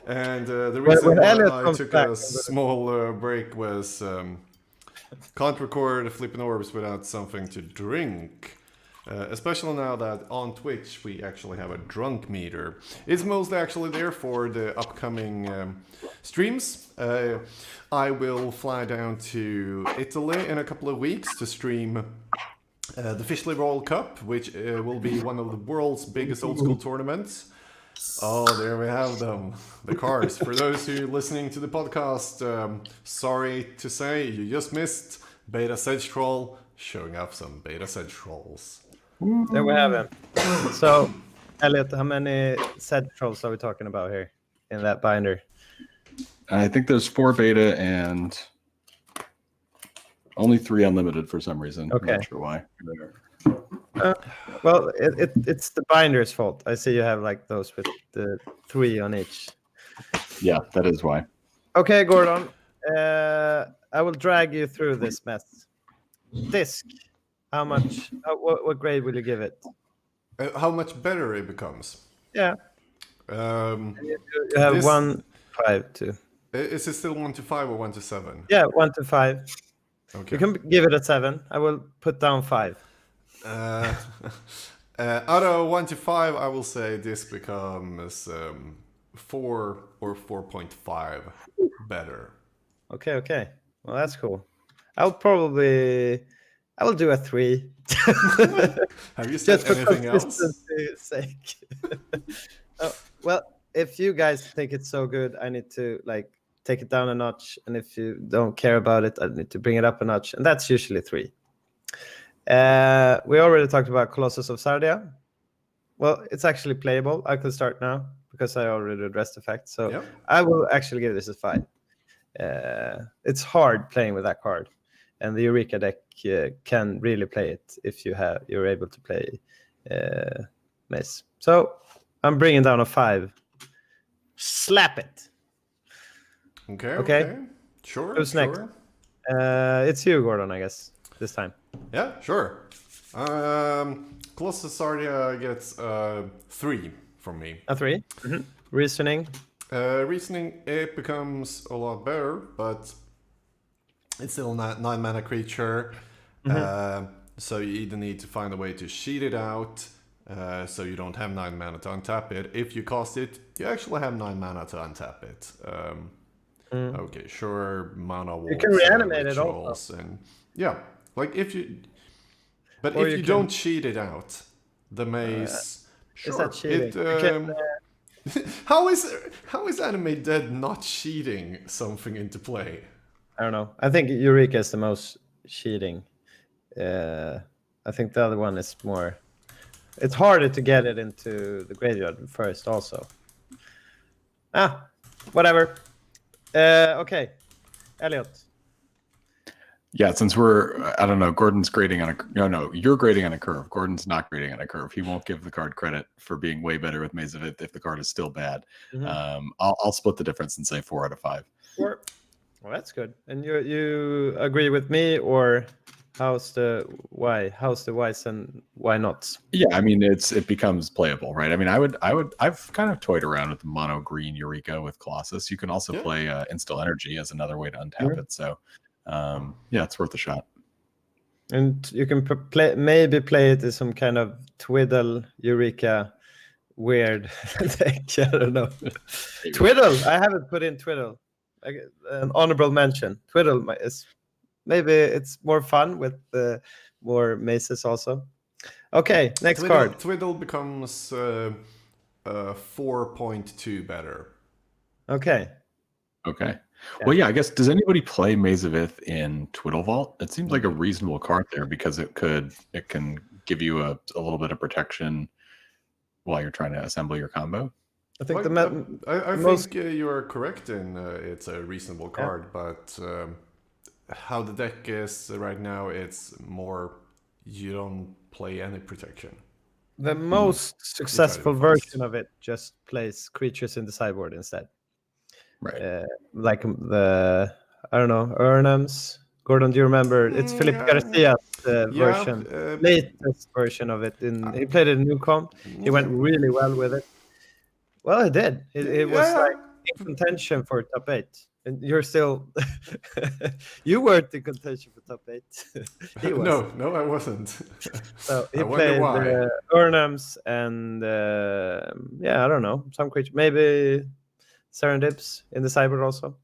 And the reason why I took a small break was can't record Flippin Orbs without something to drink. Especially now that on Twitch we actually have a drunk meter. It's mostly actually there for the upcoming streams. I will fly down to Italy in a couple of weeks to stream the Fishley World Cup, which will be one of the world's biggest old school tournaments. Oh, there we have them, the cards. For those who are listening to the podcast, sorry to say, you just missed Beta Sedge Troll showing up some Beta Sedge Trolls. There we have him. So, Elliot, how many Sedge Trolls are we talking about here in that binder? I think there's 4 beta and only 3 unlimited for some reason. Okay. I'm not sure why. Well, it's the binder's fault. I see you have like those with the 3 on each. Yeah, that is why. Okay, Gordon. I will drag you through this mess. Disc. How much? What grade will you give it? How much better it becomes? Yeah. You have 1, 5, 2. Is it still 1 to 5 or 1 to 7? Yeah, 1 to 5. Okay. You can give it a 7. I will put down 5. Out of 1 to 5, I will say this becomes 4 or 4.5 better. Okay. Well, that's cool. I will do a 3. Have you said anything else? Sake. Well, if you guys think it's so good, I need to like take it down a notch, and if you don't care about it, I need to bring it up a notch, and that's usually 3. We already talked about Colossus of Sardia. Well, it's actually playable. I could start now because I already addressed the fact. So Yep. I will actually give this a 5. It's hard playing with that card, and the Eureka deck can really play it if you're able to play Maze. So I'm bringing down a 5. Slap it. Okay. Sure. Who's next? It's you, Gordon, I guess, this time. Yeah, sure. Colossus Sardia gets 3 from me. A 3. Mm-hmm. Reasoning. Reasoning, it becomes a lot better, but it's still not 9-mana creature. So you either need to find a way to cheat it out, so you don't have 9 mana to untap it. If you cast it, you actually have 9 mana to untap it. Okay, sure, mana walls. You can reanimate it also. And yeah, like if you, but Or if you you can- don't cheat it out, the maze. Is that cheating? How is Anime Dead not cheating something into play? I don't know. I think Eureka is the most cheating. I think the other one is more. It's harder to get it into the graveyard first, also. Whatever. Okay, Elliot. Yeah, since I don't know, Gordon's grading on a, you're grading on a curve. Gordon's not grading on a curve. He won't give the card credit for being way better with Maze of Ith if the card is still bad. I'll split the difference and say 4 out of 5. 4. Well, that's good. And you agree with me, or how's the why? How's the whys and why nots? Yeah, I mean it becomes playable, right? I mean, I've kind of toyed around with the mono green Eureka with Colossus. You can also play Instill Energy as another way to untap it. So yeah, it's worth a shot. And you can maybe play it as some kind of Twiddle Eureka weird deck. I don't know. Twiddle. I haven't put in Twiddle. An honorable mention. Twiddle is maybe it's more fun with more mazes also. Okay, next card. Twiddle becomes 4.2 better. Okay. Yeah. Well, yeah, I guess, does anybody play Maze of Ith in Twiddle Vault? It seems like a reasonable card there because it can give you a little bit of protection while you're trying to assemble your combo. I think I think you are correct in it's a reasonable card, but how the deck is right now, it's more you don't play any protection. The most successful version of it just plays creatures in the sideboard instead. Right. Like I don't know, Urnams. Gordon, do you remember? It's Philip Garcia's version, latest version of it. He played it in Newcomb. He went really well with it. Well, it did. It was like in contention for top 8. And you're still... you weren't in contention for top 8. He was. No, I wasn't. So he played Urnams and, I don't know, some creature. Maybe Serendips in the sideboard also.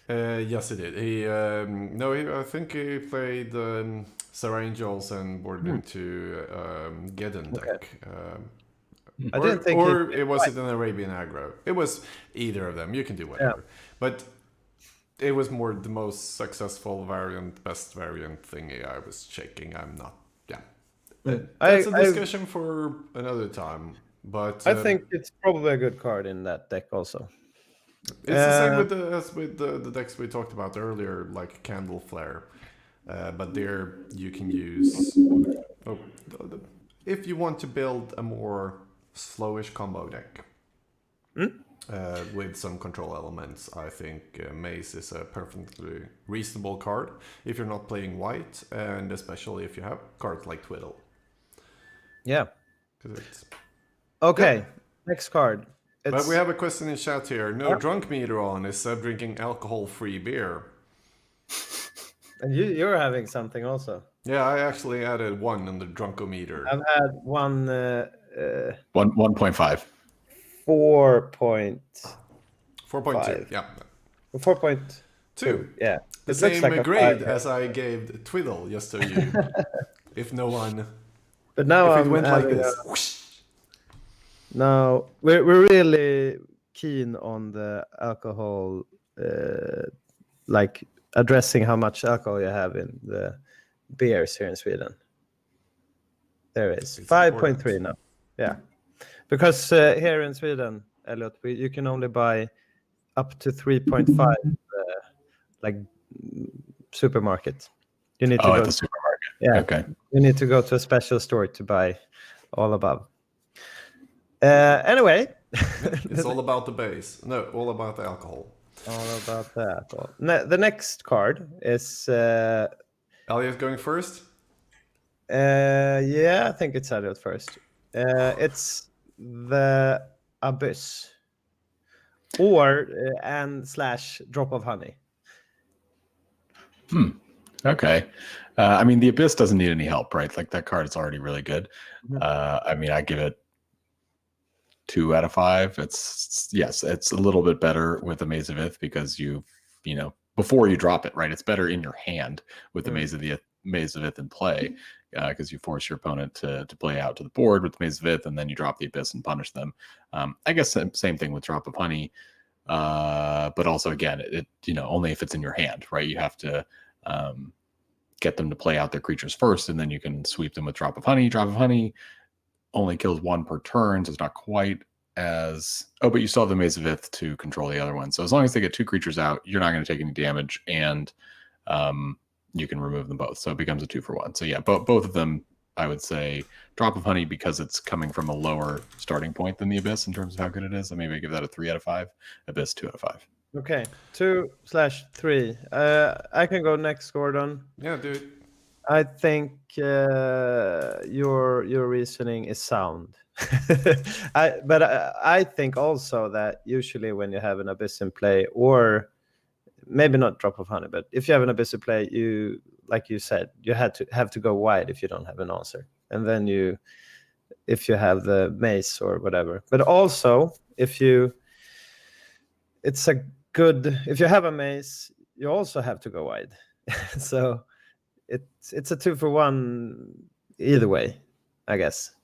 Yes, he did. I think he played Sarah Angels and boarded into Geddon deck. I didn't think it was an Arabian aggro. It was either of them. You can do whatever. But it was more the most successful variant, best variant thingy I was checking. I'm not. Yeah. That's a discussion for another time. But I think it's probably a good card in that deck also. It's the same as with the decks we talked about earlier, like Candle Flare. But there you can use... if you want to build a more slowish combo deck with some control elements, I think Maze is a perfectly reasonable card if you're not playing white, and especially if you have cards like Twiddle. Yeah. Okay, next card. But we have a question in chat here. No drunk meter on. Is Seb drinking alcohol-free beer? And you're having something also. Yeah, I actually added 1 on the drunkometer. I've had 1... 1.5. 4.2, yeah. 4.2, yeah. The same grade as I gave Twiddle, just so you... if no one... But now if it went like this... No, we're really keen on the alcohol like addressing how much alcohol you have in the beers here in Sweden. There is 5.3 now. Yeah, because here in Sweden, Elliot, you can only buy up to 3.5, like supermarket. You need to go at the supermarket. Yeah. Okay. You need to go to a special store to buy all above. Anyway. It's all about the base. No, all about the alcohol. All about the alcohol. The next card is... Elliot going first? Yeah, I think it's Elliot first. It's the Abyss. Or / Drop of Honey. Okay. I mean, the Abyss doesn't need any help, right? Like that card is already really good. Mhm. I mean, I give it 2 out of 5. It's a little bit better with the Maze of Ith because before you drop it, right? It's better in your hand with the Maze of Ith in play because you force your opponent to play out to the board with the Maze of Ith, and then you drop the Abyss and punish them. I guess same thing with Drop of Honey, but also again, it only if it's in your hand, right? You have to get them to play out their creatures first, and then you can sweep them with Drop of Honey. Drop of Honey only kills 1 per turn, so it's not quite as... Oh, but you still have the Maze of Ith to control the other one. So as long as they get 2 creatures out, you're not going to take any damage, and you can remove them both. So it becomes a 2-for-1. So yeah, both of them, I would say Drop of Honey because it's coming from a lower starting point than the Abyss in terms of how good it is. So maybe I give that a 3 out of 5. Abyss 2 out of 5. Okay, 2/3. I can go next, Gordon. Yeah, do it. I think your reasoning is sound. But I think also that usually when you have an Abyss in play, or maybe not Drop of Honey, but if you have an Abyss in play, you, like you said, you have to go wide if you don't have an answer, and then if you have the mace or whatever. But also if you have a mace, you also have to go wide. So it's a 2-for-1 either way, I guess,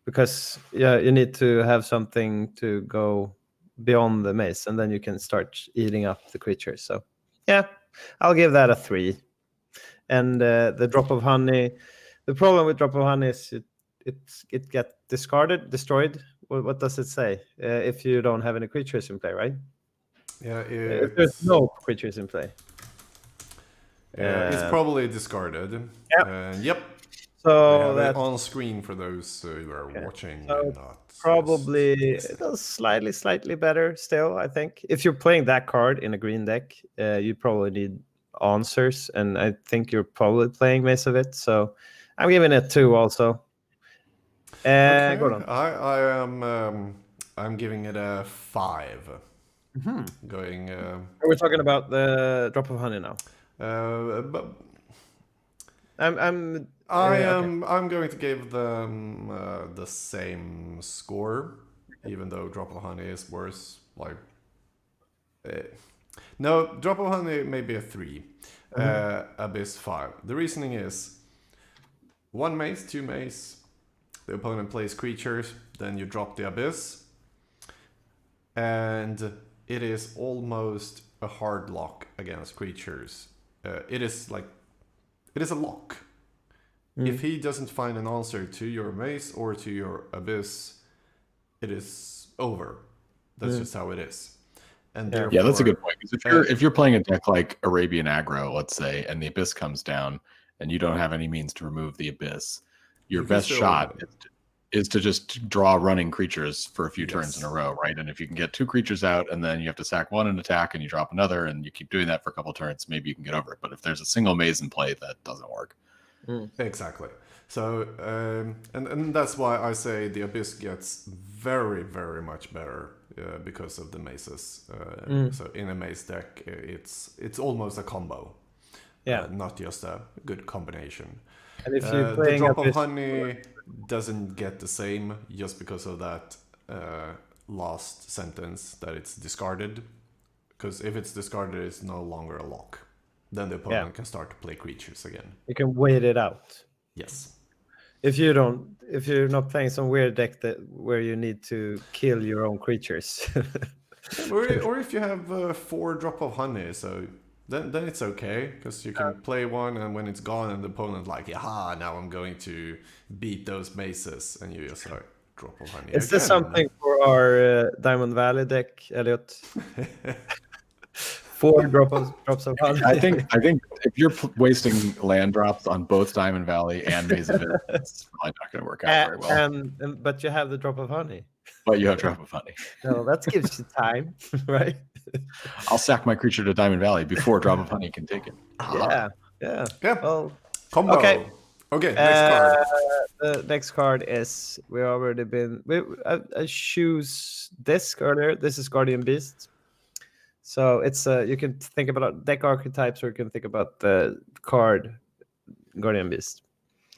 because you need to have something to go beyond the mace, and then you can start eating up the creatures. So yeah, I'll give that a 3. And the Drop of Honey, the problem with Drop of Honey is it gets destroyed. What does it say? If you don't have any creatures in play, right? Yeah, If there's no creatures in play. It's probably discarded. Yep. Yep. So that's that's on screen for those who are watching. So and not probably it does slightly better still, I think. If you're playing that card in a green deck, you probably need answers, and I think you're probably playing Maze of Ith, so I'm giving it 2 also. Okay. Go on. I'm giving it a 5. Going. We're talking about the Drop of Honey now. But I'm going to give them the same score, even though Drop of Honey is worse. Like, no, Drop of Honey maybe a 3, Abyss 5. The reasoning is 1 mace, 2 mace. The opponent plays creatures, then you drop the Abyss, and it is almost a hard lock against creatures. It is a lock. If he doesn't find an answer to your mace or to your Abyss, it is over. That's just how it is. And yeah, that's a good point. If you're playing a deck like Arabian Aggro, let's say, and the Abyss comes down, and you don't have any means to remove the Abyss, your best shot is to just draw running creatures for a few turns in a row, right? And if you can get 2 creatures out, and then you have to sack 1 and attack, and you drop another, and you keep doing that for a couple turns, maybe you can get over it. But if there's a single maze in play, that doesn't work. Exactly. So, and that's why I say the Abyss gets very, very much better because of the mazes. So in a maze deck, it's almost a combo. Not just a good combination. And if you the Drop of Honey doesn't get the same just because of that last sentence that it's discarded. Because if it's discarded, it's no longer a lock. Then the opponent can start to play creatures again. You can wait it out. Yes. If you're not playing some weird deck where you need to kill your own creatures. or if you have 4 drop of honey, so then it's okay because you can play one, and when it's gone, and the opponent like, aha, now I'm going to beat those mazes, and you just like drop of honey. Is this something for our Diamond Valley deck, Elliot? 4 drops of honey. I think if you're wasting land drops on both Diamond Valley and Maze of Ith, it's probably not going to work out very well. But you have the drop of honey. But you have drop of honey. No, that gives you time, right? I'll sack my creature to Diamond Valley before drop of honey can take it. Yeah. Well, Combo. Okay. Next card. The next card is I choose this earlier. This is Guardian Beast. So it's you can think about deck archetypes, or you can think about the card Guardian Beast.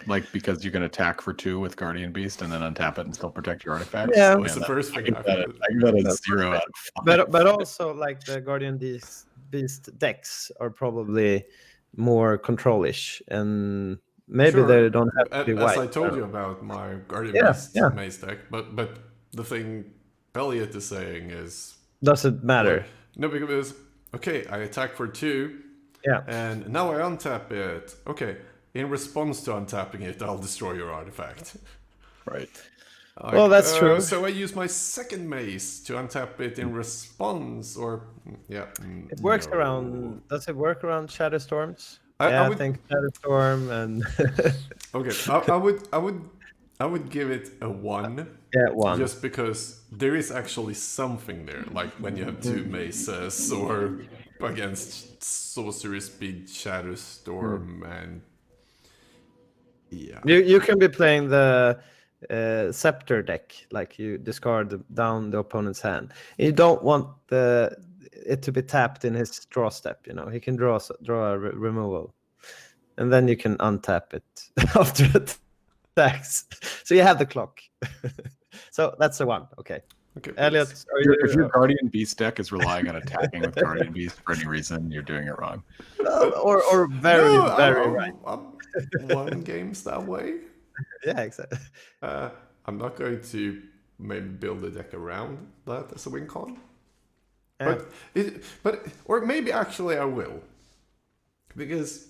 Like because you can attack for 2 with Guardian Beast and then untap it and still protect your artifacts. Yeah, it's the first thing. I give that a 0 out of 5. But also like the Guardian Beast decks are probably more control-ish, and maybe they don't have to be white. As I told you about my Guardian Beast maze deck, but the thing Elliot is saying is doesn't matter. Well, no, because I attack for 2, and now I untap it. Okay, in response to untapping it, I'll destroy your artifact. Right. Well, that's true. So I use my second maze to untap it in response, or it works around. Does it work around Shadow Storms? I think Shadow Storm and. Okay, I would give it a 1. Yeah, 1. Just because there is actually something there, like when you have 2 mazes, or against Sorcery Speed, Shadow Storm, and you can be playing the Scepter deck, like you discard down the opponent's hand. You don't want it to be tapped in his draw step. He can draw a removal, and then you can untap it after attacks. So you have the clock. So that's the 1. Okay. Elliot, if your Guardian Beast deck is relying on attacking with Guardian Beast for any reason, you're doing it wrong. Or very right. I'm won games that way. Yeah, exactly. I'm not going to maybe build a deck around that as a win con. Or maybe actually I will. Because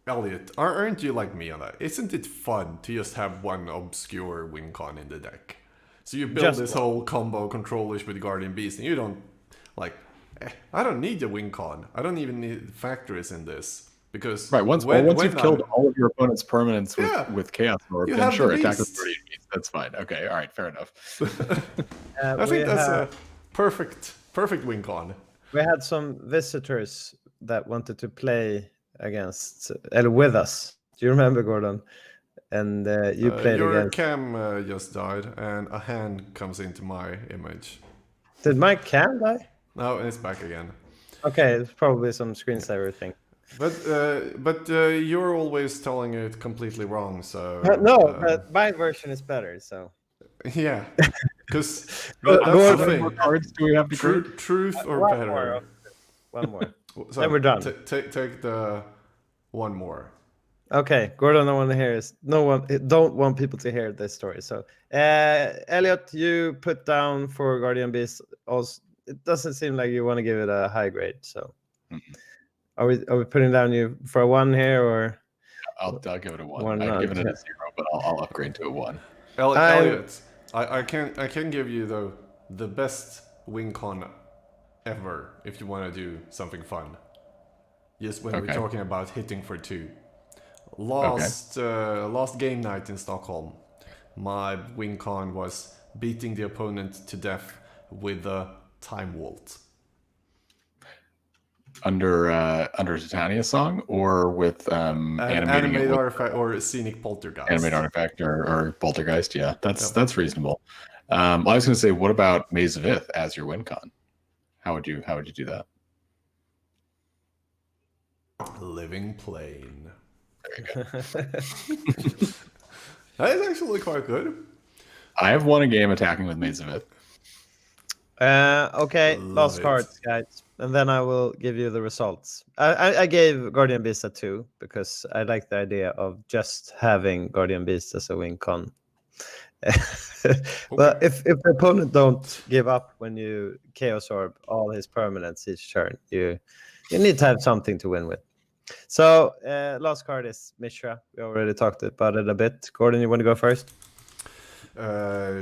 Elliot, aren't you like me on that? Isn't it fun to just have one obscure win con in the deck? So you build this whole combo control-ish with Guardian Beast, and you don't I don't need a win con. I don't even need factories in this, because once you've killed all of your opponent's permanents with Chaos Orb, then sure, attack with Guardian Beast. That's fine. Okay, all right, fair enough. I think that's a perfect win con. We had some visitors that wanted to play with us. Do you remember, Gordon? And you played your against. Cam just died, and a hand comes into my image. Did my Cam die? No, it's back again. Okay, it's probably some screensaver thing. But you're always telling it completely wrong. So but my version is better. So. Yeah, because how many cards do we have to truth or better? One more. So then we're done. Take the one more. Okay, Gordon, don't want people to hear this story. So, Elliot, you put down for Guardian Beast. Also, it doesn't seem like you want to give it a high grade. So, are we putting down you for a 1 here, or? I'll give it a 1. I've given it a 0, but I'll upgrade to a 1. Elliot, I can give you the best win con ever if you want to do something fun. Yes, when we're talking about hitting for 2. Last game night in Stockholm, my win con was beating the opponent to death with a Time Vault. Under Titania's song, or with animated artifact or scenic poltergeist. Animated artifact or poltergeist, yeah, that's reasonable. I was going to say, what about Maze of Ith as your win con? How would you do that? Living Plane. Very good. That is actually quite good. I have won a game attacking with Maze of Ith. Okay, last cards, guys, and then I will give you the results. I gave Guardian Beast a 2 because I like the idea of just having Guardian Beast as a win con. But if the opponent don't give up when you Chaos Orb all his permanents each turn, you need to have something to win with. So last card is Mishra. We already talked about it a bit. Gordon, you want to go first?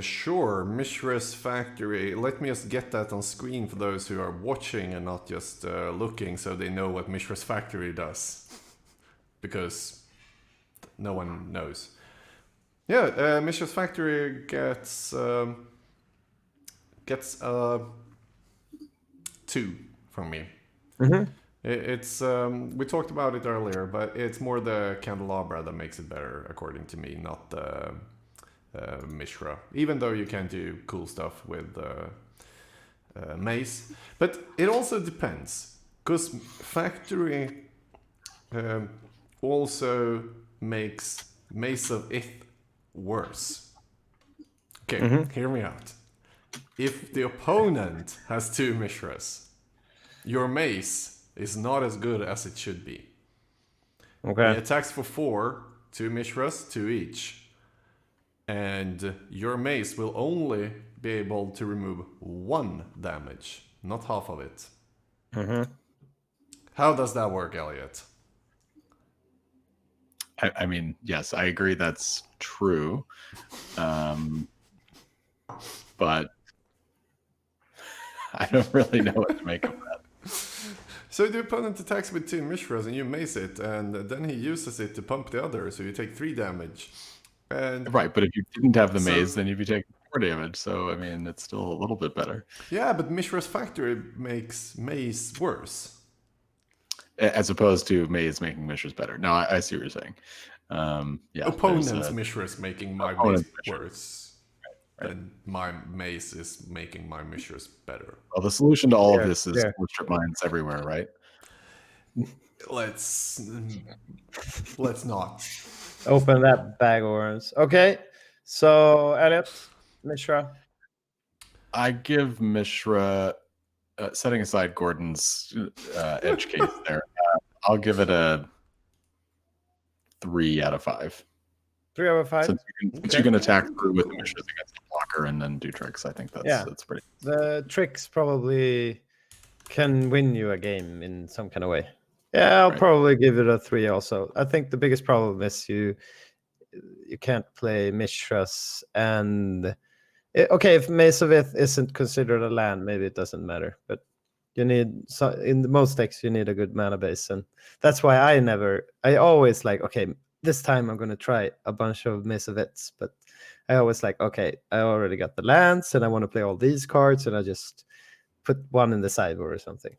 Sure, Mishra's Factory. Let me just get that on screen for those who are watching and not just looking, so they know what Mishra's Factory does. Because no one knows. Yeah, Mishra's Factory gets 2 from me. Mm-hmm. It's we talked about it earlier, but it's more the candelabra that makes it better, according to me, not the Mishra. Even though you can do cool stuff with Maze, but it also depends, because Factory also makes Maze of Ith worse. Okay, hear me out. If the opponent has 2 Mishras, your Maze is not as good as it should be. Okay. He attacks for 4, 2 Mishras, 2 each. And your Maze will only be able to remove 1 damage, not half of it. Mm-hmm. How does that work, Elliot? I mean, yes, I agree that's true. But I don't really know what to make of that. So the opponent attacks with 2 Mishras and you mace it, and then he uses it to pump the other, so you take 3 damage. And right, but if you didn't have the maze, then you'd be taking 4 damage. So, I mean, it's still a little bit better. Yeah, but Mishra's Factory makes Maze worse. As opposed to Maze making Mishras better. No, I see what you're saying. Yeah, opponent's Mishras making my Maze worse. Right. And my Maze is making my Mishras better. Well, the solution to all of this is strip mines everywhere, right? Let's not open that bag of worms. Okay, so Elliot, Mishra. I give Mishra, setting aside Gordon's edge case there, I'll give it a 3 out of 5. 3 out of 5. Since you can attack through with the Mishras against the blocker and then do tricks, I think that's pretty. The tricks probably can win you a game in some kind of way. Yeah, I'll probably give it a 3 also. I think the biggest problem is you can't play Mishras and okay, if Maze of Ith isn't considered a land, maybe it doesn't matter. But you need in the most decks you need a good mana base, and that's why I always like, okay, this time I'm gonna try a bunch of Maze of Iths, but I always like, okay, I already got the lands and I want to play all these cards, and I just put one in the sideboard or something.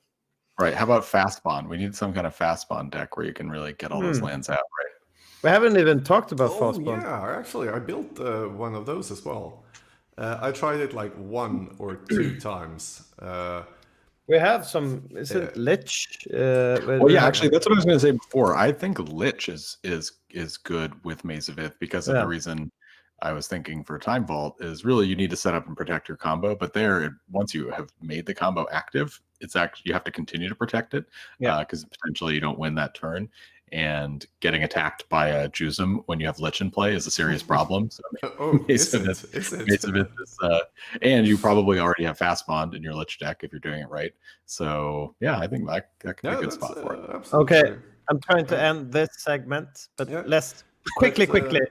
Right. How about Fast Bond? We need some kind of Fast Bond deck where you can really get all those lands out, right? We haven't even talked about Fast Bond. Yeah, actually, I built one of those as well. I tried it like 1 or 2 times. We have some. Is it Lich? Well, yeah, actually, that's what I was going to say before. I think Lich is good with Maze of Ith because of the reason I was thinking for Time Vault is really you need to set up and protect your combo. But once you have made the combo active, it's actually you have to continue to protect it because potentially you don't win that turn. And getting attacked by a Jusum when you have Lich in play is a serious problem. So is it? And you probably already have Fast Bond in your Lich deck if you're doing it right. So yeah, I think that could be a good spot for it. Absolutely. Okay, I'm trying to end this segment, but let's quickly,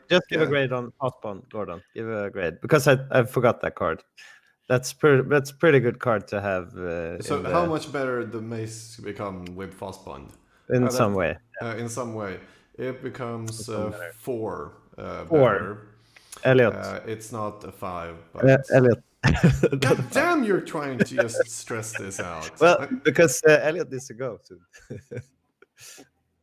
just give a grade on Fast Bond, Gordon. Give a grade because I forgot that card. That's pretty good card to have. So how much better the Maze become with Fast Bond? In some way. In some way. It becomes 4 better. Elliot. It's not a 5. But Elliot. God damn, you're trying to just stress this out. Well, because Elliot needs to go soon.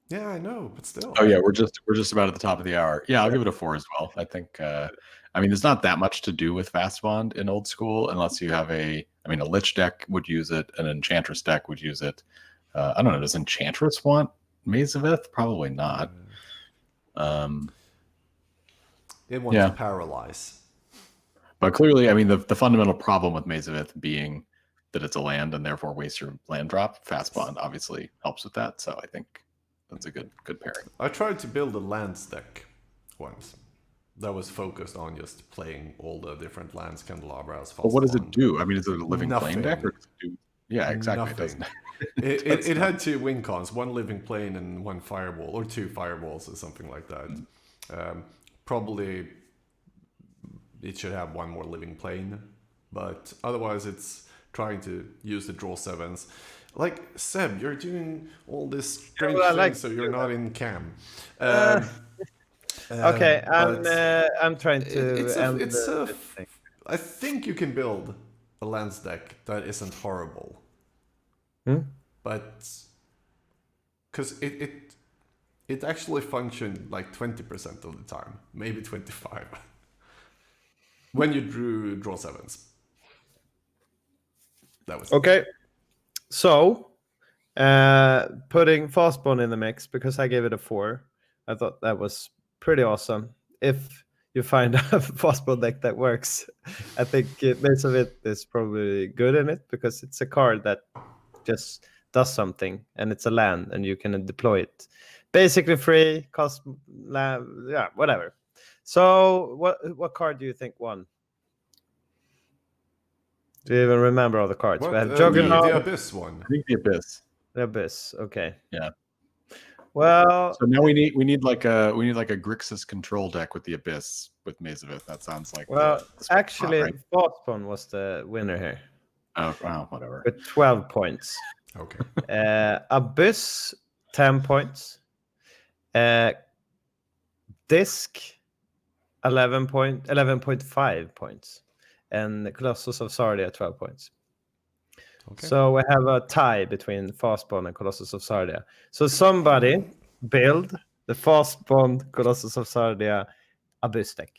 Yeah, I know, but still. Oh yeah, we're just about at the top of the hour. Yeah, I'll give it a 4 as well. I think I mean there's not that much to do with Fast Bond in old school unless you have a Lich deck would use it, an Enchantress deck would use it. I don't know, does Enchantress want Maze of Ith? Probably not. It wants to paralyze. But clearly, I mean, the fundamental problem with Maze of Ith being that it's a land and therefore waste your land drop, Fast Bond obviously helps with that. So I think that's a good pairing. I tried to build a lands deck once. that was focused on just playing all the different lands, candelabras. But what does it do? I mean, is it a living plane deck? Or Nothing. does it do... Yeah, exactly. Nothing. It doesn't. It had 2 win cons, 1 living plane and 1 fireball, or 2 fireballs or something like that. Probably it should have 1 more living plane, but otherwise it's trying to use the draw 7s. Like, Seb, you're doing all this strange things, so you're not in cam. Okay, I'm trying to I think you can build a lands deck that isn't horrible. But because it actually functioned like 20% of the time, maybe 25, when you draw 7s. That was okay. So, putting Fastbone in the mix, because I gave it a 4, I thought that was pretty awesome. If you find a Fastbone deck that works, I think Maze of Ith is probably good in it, because it's a card that just does something, and it's a land, and you can deploy it. Basically free, cost, yeah, whatever. So, what card do you think won? Do you even remember all the cards? what, We had Juggernaut. the Abyss one. I think the Abyss. The Abyss. Okay. Yeah. Well, So now we need like a Grixis control deck with the Abyss with Maze of Ith. That sounds like well, the spot, actually, right? Fastbone was the winner here Oh wow, whatever. with 12 points. Okay. Abyss 10 points. Disc 11.5 points, and Colossus of Sardia 12 points. Okay. So we have a tie between Fastbone and Colossus of Sardia. So somebody build the Fastbone Colossus of Sardia Abyss deck.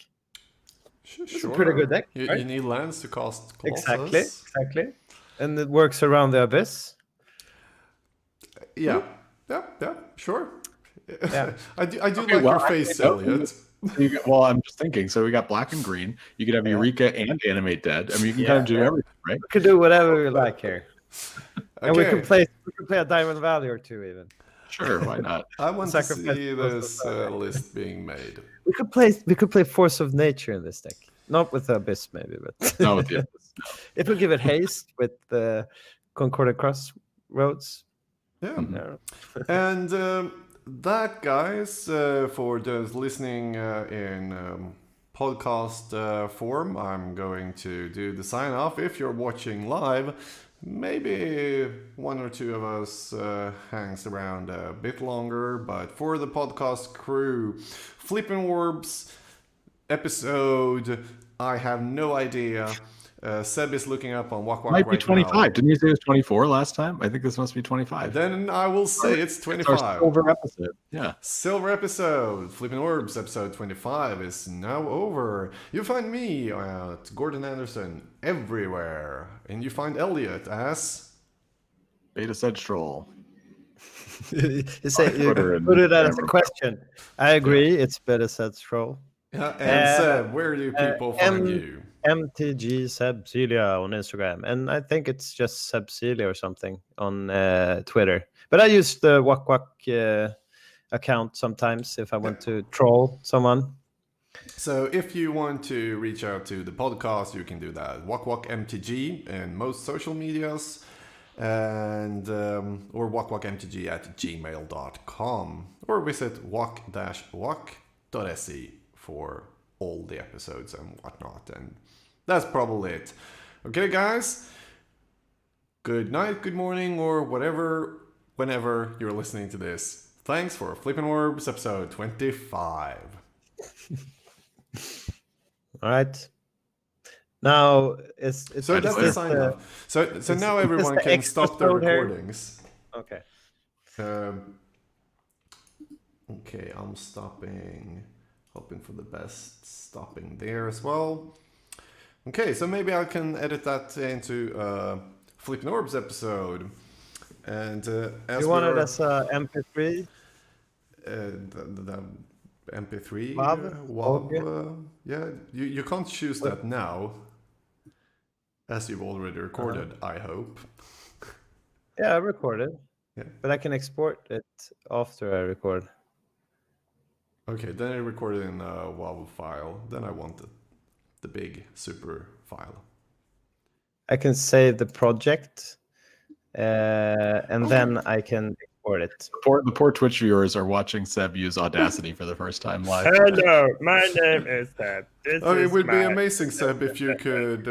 It's a pretty good deck. You right? need lands to cast Colossus. Exactly. And it works around the Abyss. Yeah, sure. Yeah. I do like your face, Elliot. Well, I'm just thinking. So we got black and green. You could have Eureka and Animate Dead. I mean, you can kind of do everything, right? We can do whatever we like here. And we Okay. can play a Diamond Valley or 2 even. Sure, why not? I want to Sacrifice see Colossus this list being made. We could play Force of Nature in this deck. Not with the Abyss, maybe, but No, with the Abyss. it will give it haste with the Concordant Crossroads. Yeah. Yeah. And that, guys, for those listening in podcast form, I'm going to do the sign off. If you're watching live, maybe 1 or 2 of us hangs around a bit longer, but for the podcast crew, Flippin Orbs episode, I have no idea. Seb is looking up on wak-wak Might be right 25. now. Didn't you say it was 24 last time? I think this must be 25. Then I will say it's It's 25. our silver episode. Yeah. Silver episode, Flippin Orbs episode 25 is now over. You find me at Gordon Anderson everywhere, and you find Elliot as Beta Sedge Troll. you Twitter put it and as a question. I agree. It's better said Stroll. and Seb. Where do people find you? MTG Sebcelia on Instagram, and I think it's just Sebcelia or something on Twitter. But I use the wak-wak account sometimes if I want to troll someone. So if you want to reach out to the podcast, you can do that. wak-wak.mtg in most social medias, and or wak-wak.mtg@gmail.com, or visit wak-wak.se for all the episodes and whatnot. And that's probably it. Okay, guys. Good night, good morning, or whatever, whenever you're listening to this. Thanks for Flippin Orbs episode 25. All right. Now it's So that's the sign off. So now everyone can stop the recordings. Okay. Okay, I'm stopping. Hoping for the best. Stopping there as well. Okay, so maybe I can edit that into Flippin Orbs episode. And as You want it as a MP3? The MP3 WAV? yeah, you can't choose that now, as you've already recorded. I hope. Yeah, I recorded. Yeah. But I can export it after I record. Okay, then I recorded in a WAV file. Then I want the big super file. I can save the project, and then I can export it. The poor Twitch viewers are watching Seb use Audacity for the first time live. Hello, my name is Seb. It would be amazing, Seb, if you could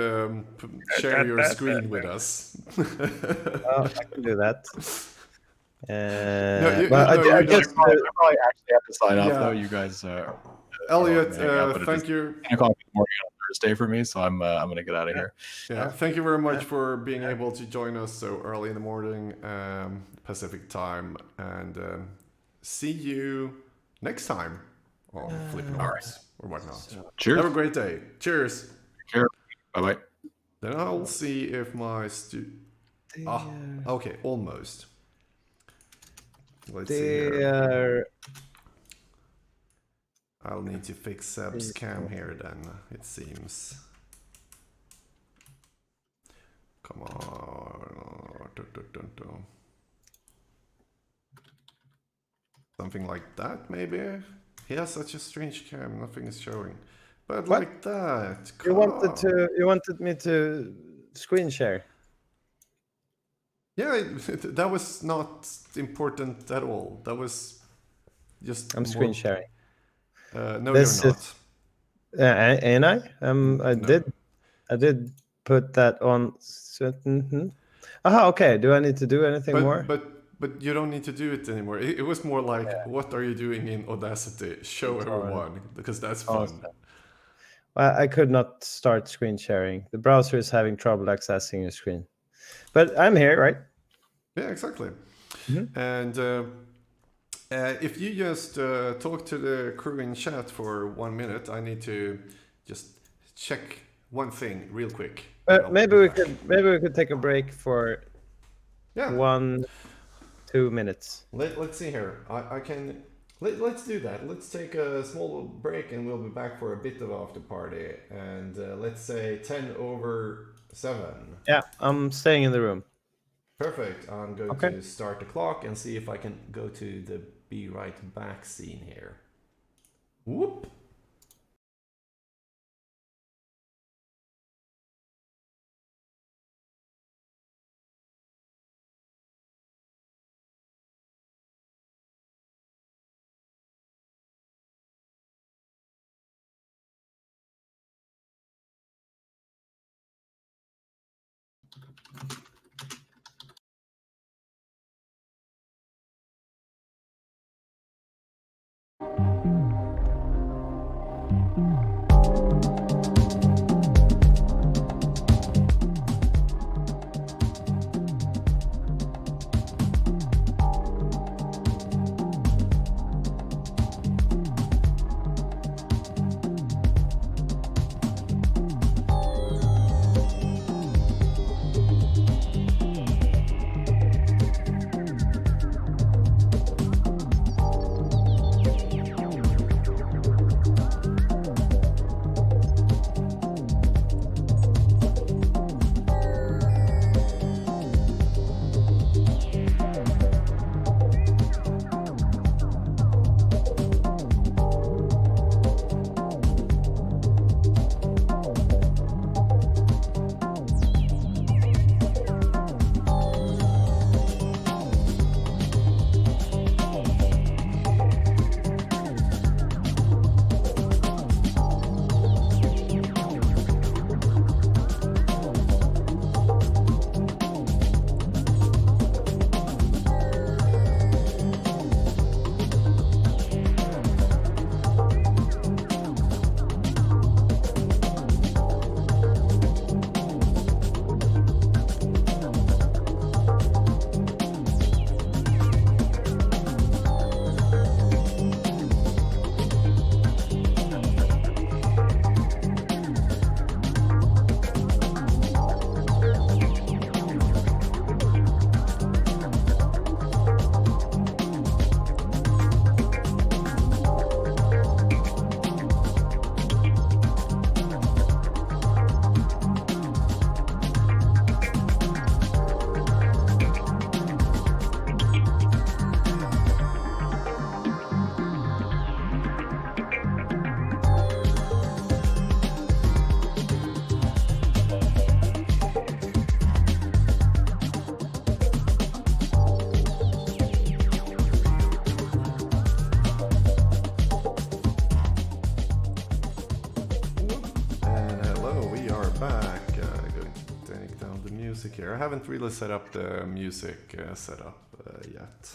share your screen with us. Well, I can do that. you I just probably actually have to sign off Yeah. though. You guys, Elliot, but thank you. 10 o'clock in the morning on Thursday for me, so I'm gonna get out of here. Yeah, thank you very much for being able to join us so early in the morning, Pacific time, and see you next time on Flippin Orbs or whatnot. Cheers. Have a great day. Cheers. Bye bye. Then I'll see if my okay, almost. Let's see here. I'll need to fix Seb's cam here then, it seems. Come on. Something like that, maybe? He has such a strange cam, nothing is showing. But What? like that. You wanted me to screen share. Yeah, that was not important at all. That was just. I'm screen sharing. No, This you're not. Ain't I? I No. did put that on certain. Aha, okay. Do I need to do anything more? But you don't need to do it anymore. It was more like, what are you doing in Audacity? Show everyone, because that's fun. Well, I could not start screen sharing. The browser is having trouble accessing your screen. But I'm here, right? Yeah, exactly. And if you just talk to the crew in chat for 1 minute, I need to just check one thing real quick. Maybe we could take a break for 1-2 minutes. Let's see here. I can. Let's do that. Let's take a small break and we'll be back for a bit of after party. And let's say 7:10. Yeah, I'm staying in the room. Perfect. I'm going to start the clock and see if I can go to the be right back scene here. Whoop. music here. I haven't really set up the music setup yet,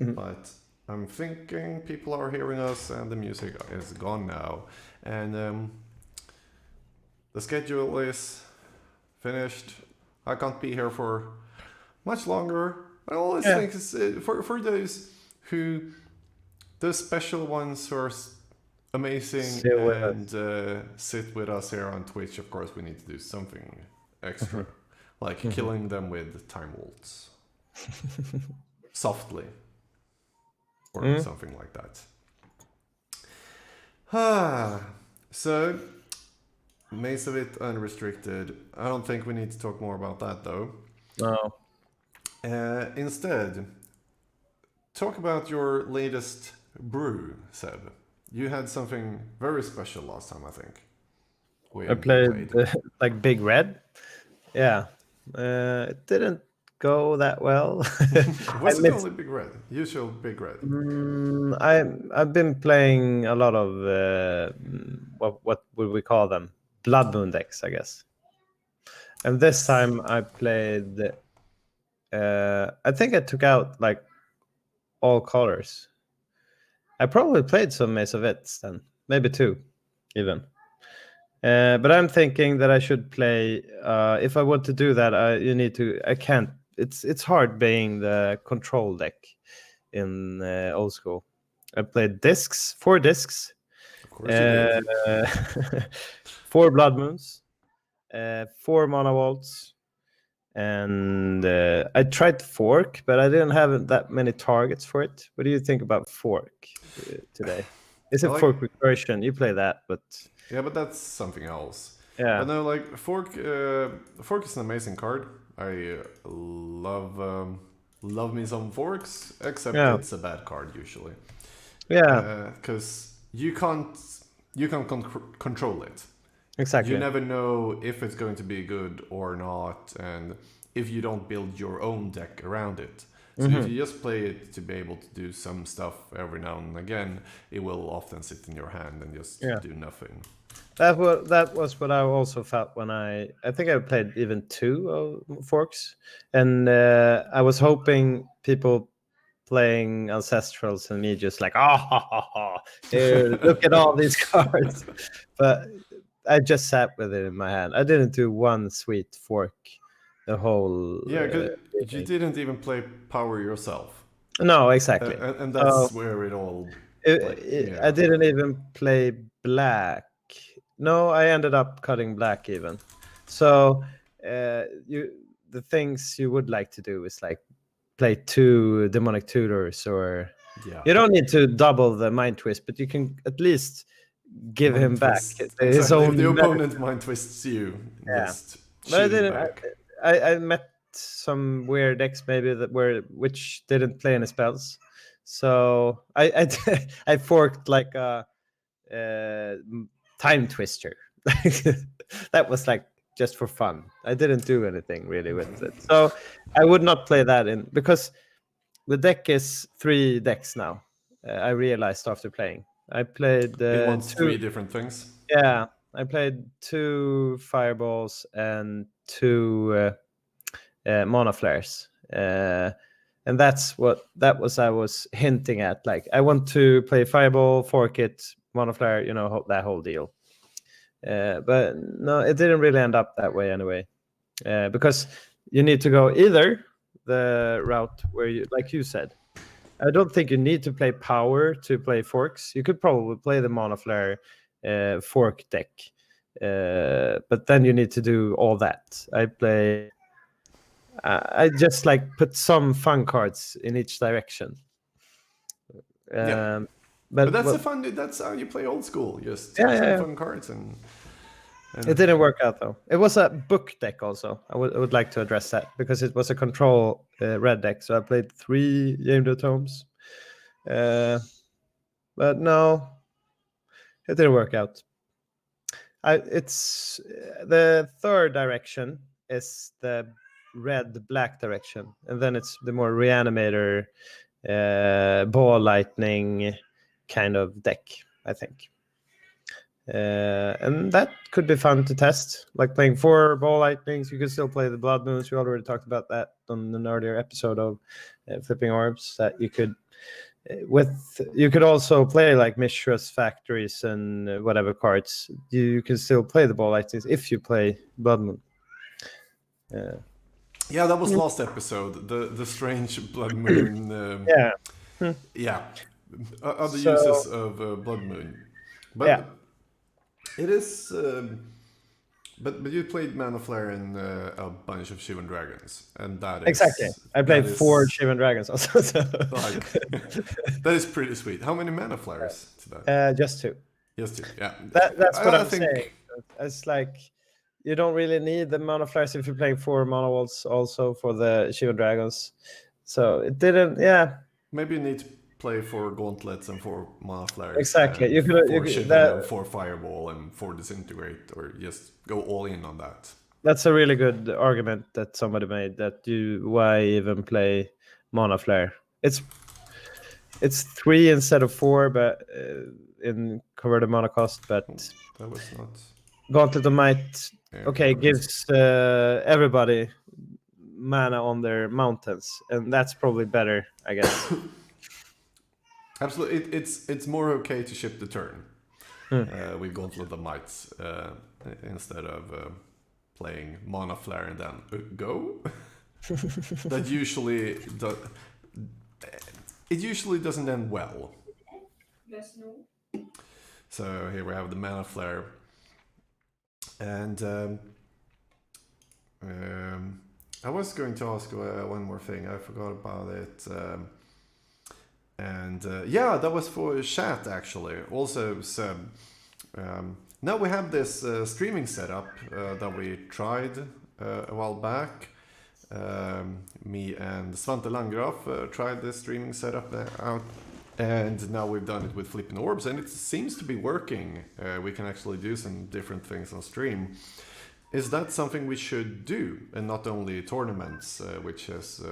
but I'm thinking people are hearing us and the music is gone now. And the schedule is finished. I can't be here for much longer. I always think it's, for those special ones who are amazing and sit with us here on Twitch, of course we need to do something extra. Like killing them with time waltz. Softly. Or something like that. So, Maze of Ith unrestricted. I don't think we need to talk more about that though. No. Instead, talk about your latest brew, Seb. You had something very special last time, I think. I played like Big Red. Yeah. It didn't go that well. Was it only Big Red? Usual Big Red? I've been playing a lot of what would we call them? Blood Moon decks, I guess. And this time I played. I think I took out like all colors. I probably played some Maze of Ith then, maybe 2, even. But I'm thinking that I should play. If I want to do that, I can't. It's hard being the control deck in old school. I played 4 discs. Of course you did. 4 Blood Moons, 4 Mana Vaults, and I tried Fork, but I didn't have that many targets for it. What do you think about Fork today? It's a Fork recursion. You play that, but yeah, but that's something else. Yeah. But no, like Fork is an amazing card. I love me some Forks, except it's a bad card usually. Yeah. Because you can't control it. Exactly. You never know if it's going to be good or not, and if you don't build your own deck around it. So if you just play it to be able to do some stuff every now and again, it will often sit in your hand and just do nothing. That was what I also felt when I think I played even 2 Forks, and I was hoping people playing Ancestrals and me just like, here, look at all these cards. But I just sat with it in my hand. I didn't do one sweet Fork the whole. Yeah, because you didn't even play Power yourself. No, exactly. And that's where it all. I didn't even play Black. No, I ended up cutting Black even. So the things you would like to do is like play 2 Demonic Tutors, or you don't need to double the Mind Twist, but you can at least give him back his own. If the opponent Mind Twists you, just but I didn't. I met some weird decks maybe which didn't play any spells, so I forked like a Time Twister. That was like just for fun. I didn't do anything really with it, so I would not play that in, because the deck is 3 decks now. I realized after playing. I played it wants 3 different things. Yeah, I played 2 Fireballs and 2 Mana Flares. And that's what I was hinting at. Like, I want to play Fireball, Fork it, Mana Flare, that whole deal. But no, it didn't really end up that way anyway. Because you need to go either the route where you, like you said, I don't think you need to play Power to play Forks. You could probably play the Mana Flare Fork deck. But then you need to do all that. I just like put some fun cards in each direction. But that's how you play old school. Just some fun cards and it didn't work out though. It was a book deck also. I would like to address that, because it was a control red deck. So I played 3 Yamdo Tomes. But no, it didn't work out. It's the third direction is the red-black direction, and then it's the more reanimator ball lightning kind of deck, I think. And that could be fun to test, like playing 4 ball lightnings. You could still play the blood moons. We already talked about that on an earlier episode of Flipping Orbs, that you could you could also play like Mishra's Factories and whatever cards. You can still play the ball lightnings if you play blood moon. Yeah, that was last episode. The strange blood moon. Yeah. Other uses of blood moon, but it is. But you played Mana Flare in a bunch of Shivan Dragons, and that is exactly. I played 4 Shivan Dragons also. So. Like, that is pretty sweet. How many Mana Flares to that? Just 2. Just 2. Yeah. That's what I'm saying. It's like you don't really need the Mana Flares if you're playing 4 Mana Walls also for the Shivan Dragons. So it didn't. Yeah. Maybe you need to play 4 Gauntlets and 4 Mana Flares. Exactly. You could and 4 Fireball and 4 Disintegrate, or just go all in on that. That's a really good argument that somebody made. Why even play Mana Flare? It's 3 instead of 4, but in converted mana cost. But that was not. Gauntlet of Might. Okay, gives everybody mana on their mountains, and that's probably better, I guess. Absolutely, it's more okay to ship the turn with Gauntlet of Might instead of playing Mana Flare and then go. That usually it usually doesn't end well. Yes, no. So here we have the Mana Flare, and I was going to ask one more thing. I forgot about it. Yeah, that was for chat actually. Also, Seb. Now we have this streaming setup that we tried a while back. Me and Svante Landgraf tried this streaming setup out, and now we've done it with Flippin Orbs, and it seems to be working. We can actually do some different things on stream. Is that something we should do, and not only tournaments, which has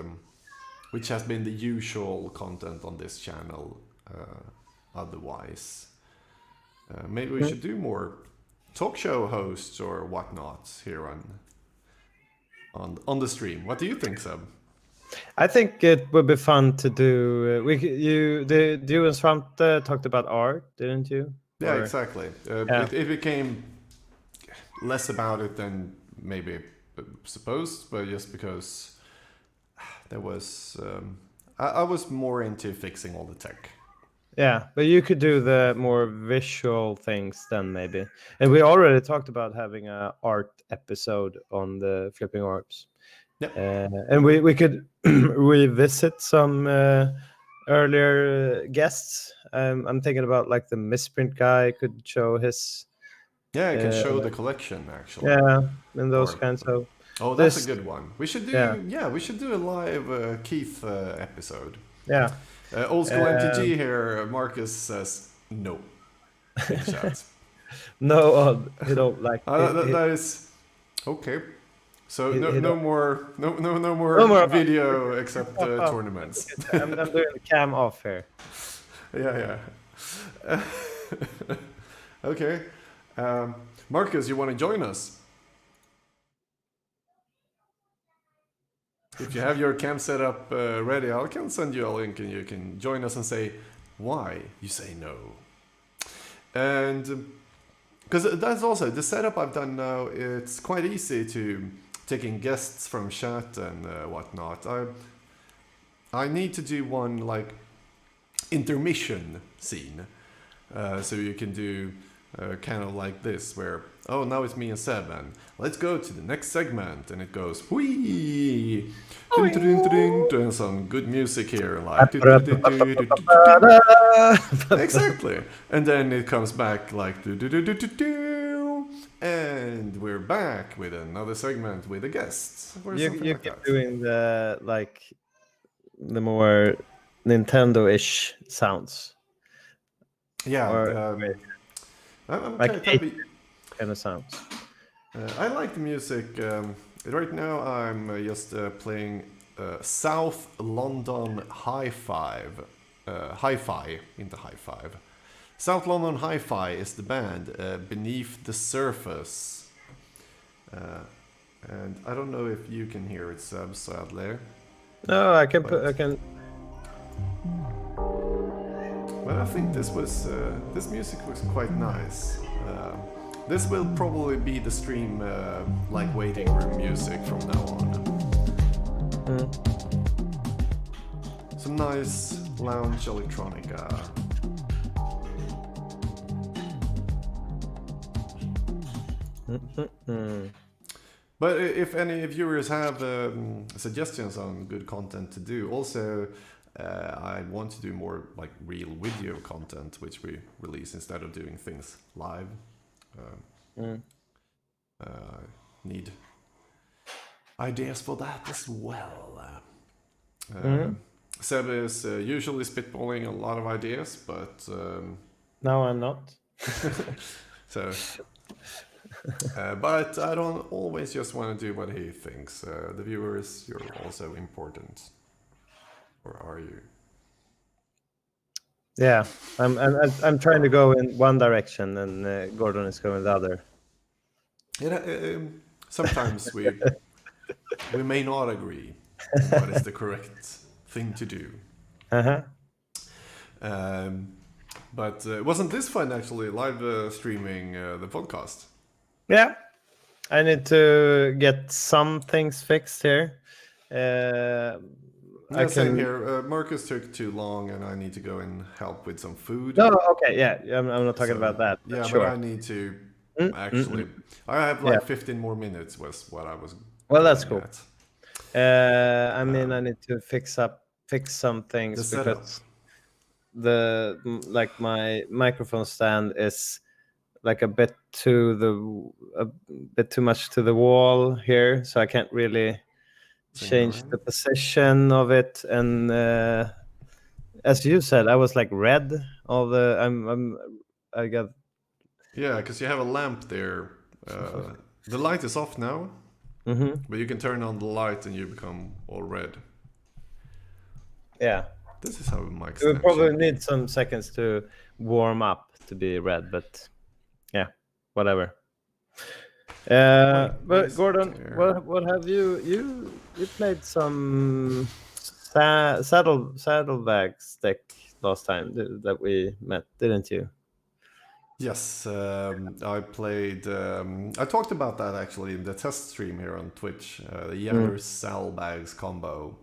been the usual content on this channel otherwise? Maybe we should do more talk show hosts or whatnot here on the stream. What do you think, Seb? I think it would be fun to do. You and Svante talked about art, didn't you? Yeah, exactly. It became less about it than maybe supposed, but just because there was I was more into fixing all the tech. Yeah, but you could do the more visual things then maybe. And we already talked about having an art episode on the Flipping Orbs. Yeah. And we could revisit some earlier guests. I'm thinking about like the misprint guy could show his. Yeah, I can show the collection actually. Yeah, and those kinds of. Oh, that's a good one. We should do. Yeah, we should do a live Keith episode. Yeah. Old school MTG here. Marcus says no. No, he don't like. That is okay. So no more video except tournaments. I'm doing the cam off here. Yeah. Okay. Marcus, you want to join us? If you have your cam set up ready, I can send you a link and you can join us and say why you say no. And because that's also the setup I've done now, it's quite easy to take in guests from chat and whatnot. I need to do one like intermission scene, so you can do kind of like this, where now it's me and Seb, and let's go to the next segment, and it goes whee, and some good music here, like exactly, and then it comes back like and we're back with another segment with a guest. You keep doing the more Nintendo-ish sounds. Yeah. I'm like kind of sounds. I like the music. Right now I'm just playing South London Hi-Fi into Hi-Fi. South London Hi-Fi is the band. Beneath the Surface. And I don't know if you can hear it, Seb, sadly. No, I can put. I can. But I think this music was quite nice. This will probably be the stream like waiting room music from now on. Some nice lounge electronica. But if any viewers have suggestions on good content to do, also I want to do more like real video content, which we release instead of doing things live. Need ideas for that as well. Seb is usually spitballing a lot of ideas, but No, I'm not. so. But I don't always just want to do what he thinks. The viewers, you're also important, or are you? Yeah, I'm trying to go in one direction, and Gordon is going the other. Sometimes we may not agree on what is the correct thing to do. But wasn't this fun actually, live streaming the podcast? Yeah, I need to get some things fixed here. Same here. Marcus took too long, and I need to go and help with some food. No, okay, yeah, I'm not talking about that. Yeah, sure. but I need to actually. I have like 15 more minutes. Was what I was. Well, that's cool. At. I mean, I need to fix some things because my microphone stand is like a bit too much to the wall here, so I can't really change the position of it. And as you said, I was like red. I got. Yeah, because you have a lamp there. The light is off now, but you can turn on the light and you become all red. Yeah. This is how mics. We probably need some seconds to warm up to be red, but yeah, whatever. But Gordon, what have you played some saddlebags deck last time that we met, didn't you? Yes, I played. I talked about that actually in the test stream here on Twitch. The Janner Saddlebags combo.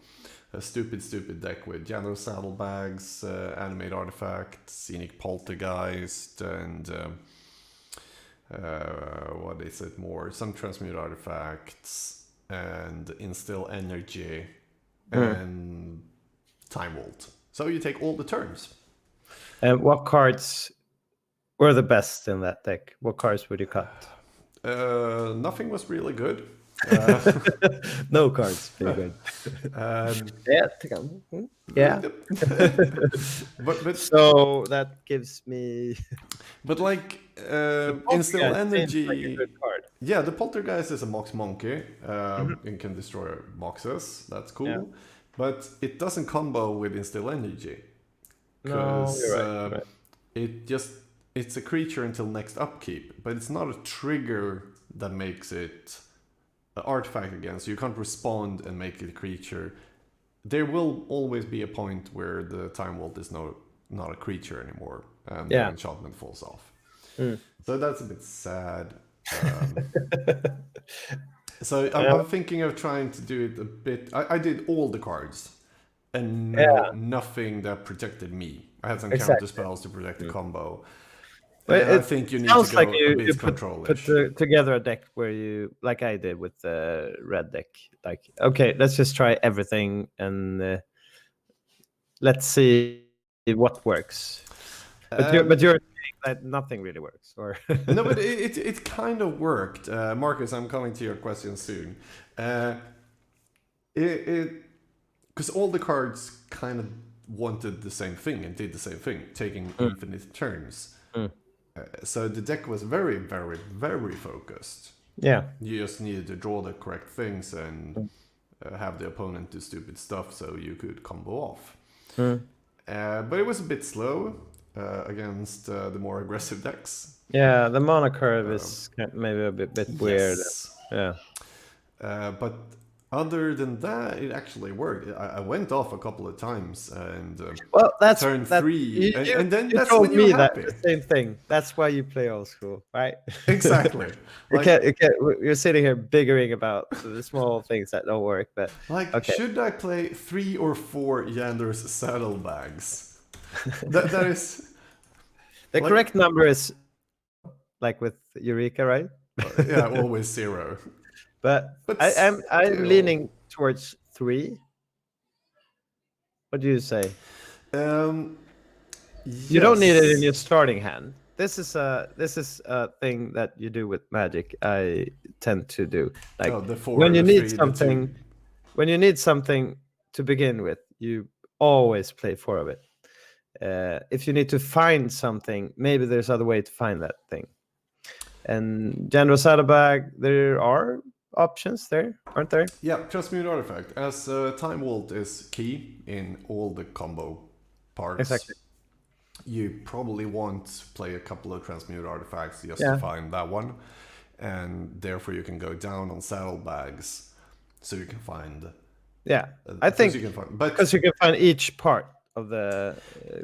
A stupid deck with Janner Saddlebags, Animate Artifact, Scenic Poltergeist, and what is it more? Some Transmute Artifacts, and Instill Energy, and Time Vault. So you take all the turns. And what cards were the best in that deck? What cards would you cut? Nothing was really good. No cards, very good. Yeah. but so that gives me. But like Instill Energy. Like a good card. Yeah, the Poltergeist is a Mox Monkey. It can destroy boxes. That's cool. Yeah. But it doesn't combo with Instill Energy. No, you're right. It's a creature until next upkeep, but it's not a trigger that makes it an artifact again, so you can't respond and make it a creature. There will always be a point where the Time Vault is not a creature anymore, and the enchantment falls off. So that's a bit sad. So I'm thinking of trying to do it a bit. I did all the cards, and nothing that protected me. I had some counter spells to protect the combo. I think you need to go like a bit control-ish. Put together a deck where you, like I did with the red deck, like, okay, let's just try everything and let's see what works. But you're saying that nothing really works, or no, but it kind of worked. Marcus, I'm coming to your question soon. Because all the cards kind of wanted the same thing and did the same thing, taking infinite turns. So the deck was very, very, very focused. Yeah. You just needed to draw the correct things and have the opponent do stupid stuff so you could combo off. But it was a bit slow. against the more aggressive decks. Yeah, the mana curve is maybe a bit weird. Yes. Yeah. But other than that, it actually worked. I went off a couple of times and Well, that's turn 3, and then you that's told when you're me happy. that the same thing. That's why you play old school, right? Exactly. You're sitting here bickering about the small things that don't work, but should I play 3 or 4 Yander's saddlebags? that is the correct number is like with Eureka, right? yeah, always 0. But I'm still. leaning towards 3. What do you say? You don't need it in your starting hand. This is a thing that you do with Magic. I tend to do like the 4, when you the need 3, something. When you need something to begin with, you always play 4 of it. If you need to find something, maybe there's other way to find that thing. And General Saddlebag, there are options there, aren't there? Yeah, Transmute Artifact. As Time Vault is key in all the combo parts. Exactly. You probably want to play a couple of Transmute Artifacts just to find that one. And therefore you can go down on Saddlebags so you can find... Yeah, I think because you can find each part of the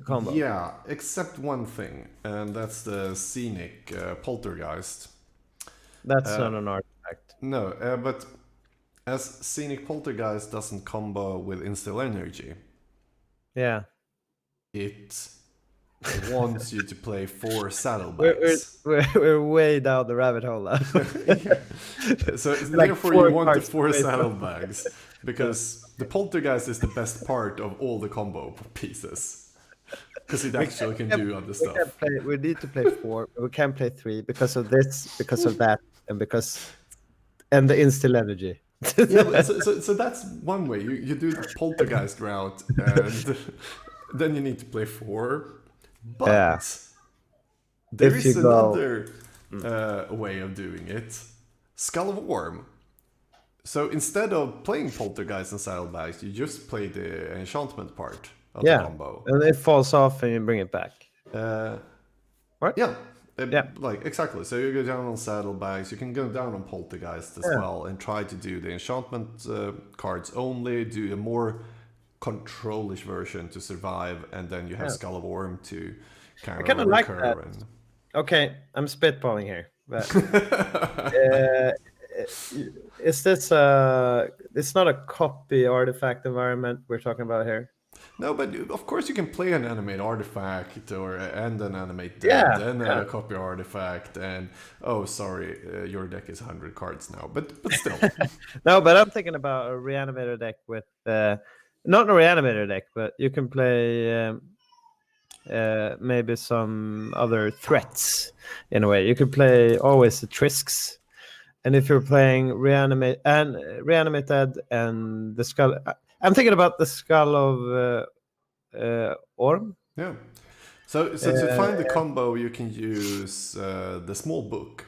combo. Yeah, except one thing, and that's the Scenic Poltergeist. That's not an artifact. No, but as Scenic Poltergeist doesn't combo with Instill Energy, yeah, it wants you to play 4 Saddlebags. We're way down the rabbit hole now. So like therefore you want the 4 Saddlebags, because the Poltergeist is the best part of all the combo pieces. Because it actually can do other stuff. We need to play 4, but we can't play 3 because of this, because of that, and the Instill Energy. Yeah, so that's one way. You do the Poltergeist route, and then you need to play 4. But there is another way of doing it. Skull of Worm. So instead of playing Poltergeist and Saddlebags, you just play the enchantment part of the combo. And it falls off and you bring it back. What? Yeah. Like exactly. So you go down on Saddlebags, you can go down on Poltergeist as well and try to do the enchantment cards only, do a more control-ish version to survive, and then you have Skull of Worm to kind of like recur. That. And... Okay, I'm spitballing here. But, is this it's not a copy artifact environment we're talking about here? No, but of course you can play an animate artifact and an animate dead and a copy artifact and your deck is 100 cards now, but still. No, but I'm thinking about a reanimator deck with not a reanimator deck, but you can play maybe some other threats in a way. You could play always the Trisks. And if you're playing Reanimated and the Skull, I'm thinking about the Skull of Orm. Yeah. So to find the combo, you can use the small book,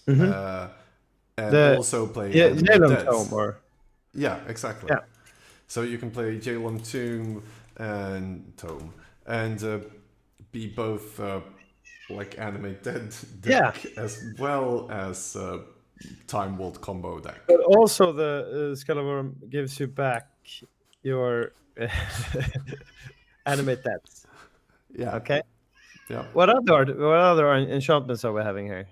and also play Jalum Tome. Yeah, exactly. Yeah. So you can play Jalum Tomb and Tome, and be both like animate dead deck as well as Time Vault combo deck. But also the Skull of Orm gives you back your animate deaths. Yeah. Okay. Yeah. What other enchantments are we having here?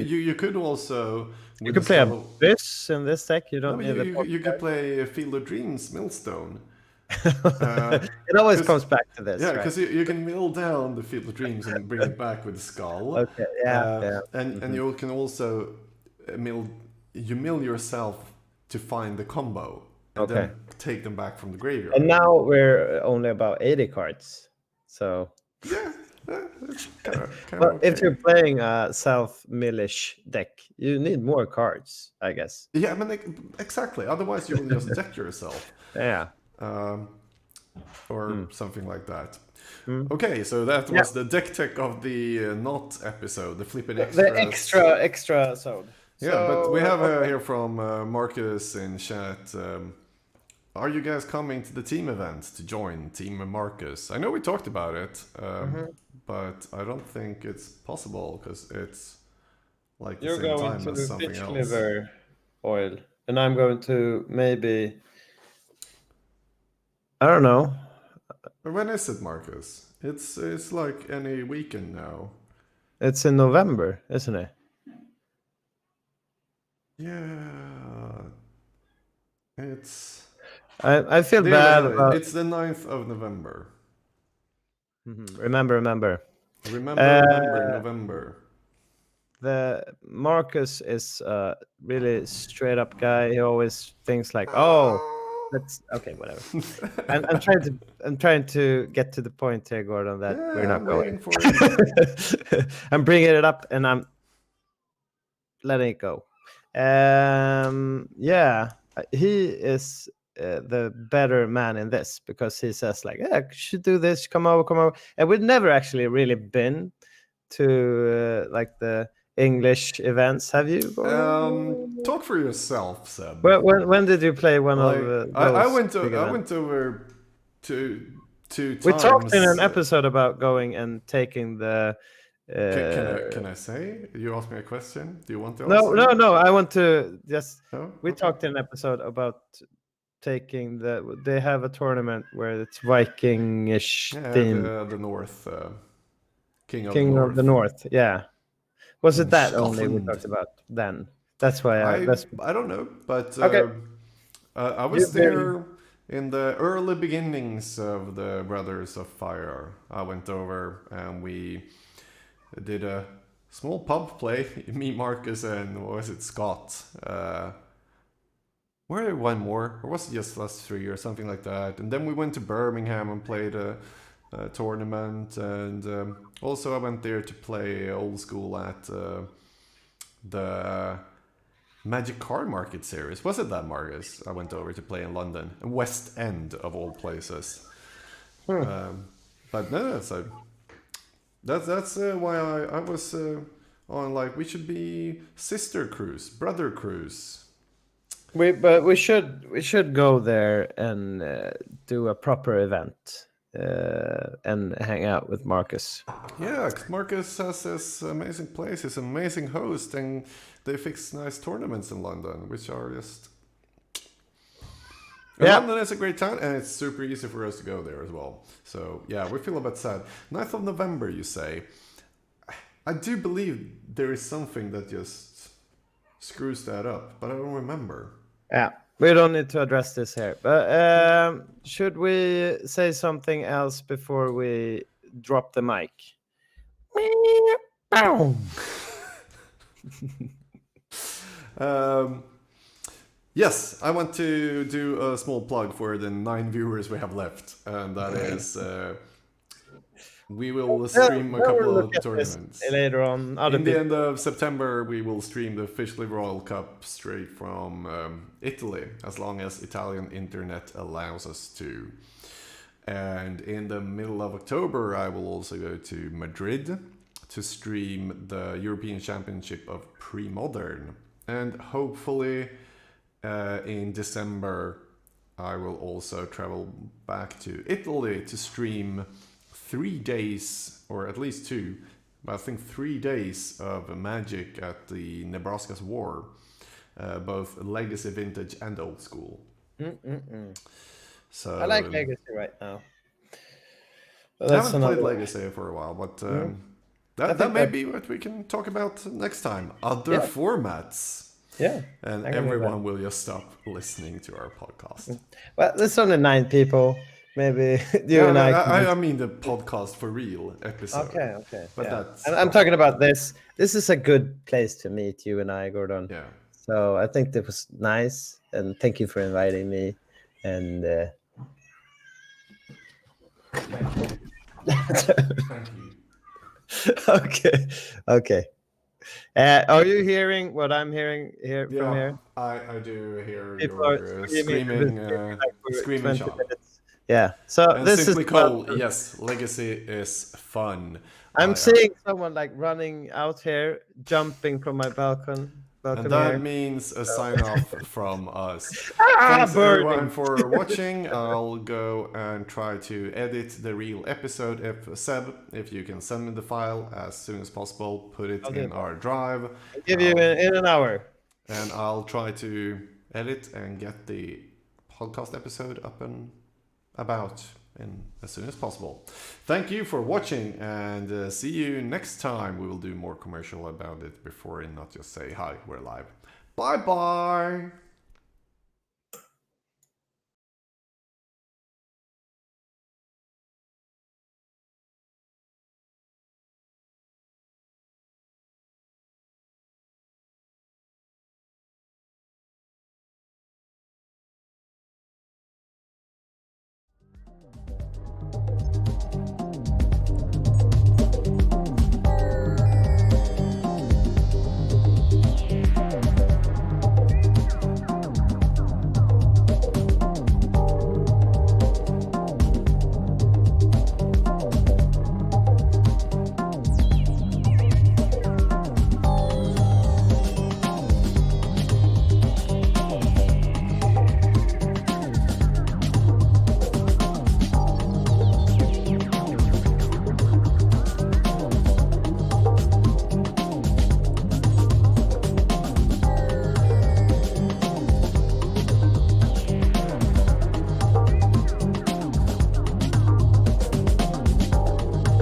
You could also... You could play this in this deck. You don't need you could play Field of Dreams Millstone. It always comes back to this. Yeah, because you can mill down the Field of Dreams and bring it back with the skull. Okay. Yeah. And you can also mill yourself to find the combo and then take them back from the graveyard. And now we're only about 80 cards. So it's kind of if you're playing a self-millish deck, you need more cards, I guess. Yeah, I mean, exactly. Otherwise, you will just deck yourself. Yeah. Or something like that. Okay, so that was the deck tech of the not episode, the Flippin Extra. The extra episode. Yeah, but we have here from Marcus in chat. are you guys coming to the team event to join Team Marcus? I know we talked about it, but I don't think it's possible because it's like the You're same going time to as something Fish else. Liver Oil, and I'm going to maybe, I don't know. When is it, Marcus? It's like any weekend now. It's in November, isn't it? Yeah, it's. I feel There we bad have it. about. It's the 9th of November. Remember. Remember November. The Marcus is a really straight up guy. He always thinks like, "Oh, that's okay, whatever." I'm trying to get to the point here, Gordon, that Yeah, we're not I'm going. waiting for it. I'm bringing it up and I'm letting it go. Yeah, he is the better man in this because he says like, "Yeah, you should do this. Come over." And we've never actually really been to like the English events. Have you? Gordon? Talk for yourself, Seb. When did you play one Like, of I those? went big I events? went over two times. We talked in an episode about going and taking the. Can I say? You asked me a question. Do you want to No. answer? I want to just. No? We Okay. talked in an episode about taking the. They have a tournament where it's Viking-ish theme. The North, King King of the North. Yeah. Was In it that only we Scotland. talked about then? That's why I don't know, but Okay. I was You've been- there in the early beginnings of the Brothers of Fire. I went over and we did a small pub play. Me, Marcus, and what was it, Scott? Were there one more, or was it just us three, or something like that? And then we went to Birmingham and played a tournament, and also I went there to play old school at the Magic Card Market series. Was it that, Marcus? I went over to play in London, West End of all places. But no, that's why I was on like we should be sister cruise, brother cruise. But we should go there and do a proper event and hang out with Marcus. Yeah, 'cause Marcus has this amazing place. He's an amazing host, and they fix nice tournaments in London, which are just. And Yeah. London is a great town, and it's super easy for us to go there as well. So yeah, we feel a bit sad. 9th of November, you say. I do believe there is something that just screws that up, but I don't remember. Yeah, we don't need to address this here. But should we say something else before we drop the mic? Yes, I want to do a small plug for the 9 viewers we have left, and that is we will stream a couple of tournaments. Later on. In the end of September, we will stream the Fish Liver Oil Cup straight from Italy, as long as Italian internet allows us to. And in the middle of October, I will also go to Madrid to stream the European Championship of Pre-Modern. And hopefully in December, I will also travel back to Italy to stream 3 days, or at least 2, but I think 3 days of Magic at the Nebraska's War, both Legacy, Vintage, and Old School. So I like Legacy right now. I haven't played Legacy for a while, but that may be what we can talk about next time. Other formats. Yeah. And everyone will just stop listening to our podcast. Well, there's only 9 people. Maybe you and I. I mean the podcast for real episode. Okay. But yeah. that's. I'm talking about this. This is a good place to meet you and I, Gordon. Yeah. So I think that was nice, and thank you for inviting me. And Thank you. Okay. Are you hearing what I'm hearing here from here? I do hear People your are screaming for shot. minutes. Yeah. So And this simply is Cole, yes, Legacy is fun. I'm seeing someone like running out here, jumping from my balcony. And that means a sign off from us. Ah, Thanks burning. everyone for watching. I'll go and try to edit the real episode. If Seb, if you can send me the file as soon as possible, put it in our drive. I'll give you in an hour. And I'll try to edit and get the podcast episode up and about in as soon as possible. Thank you for watching, and see you next time. We will do more commercial about it before and not just say hi, we're live. Bye bye.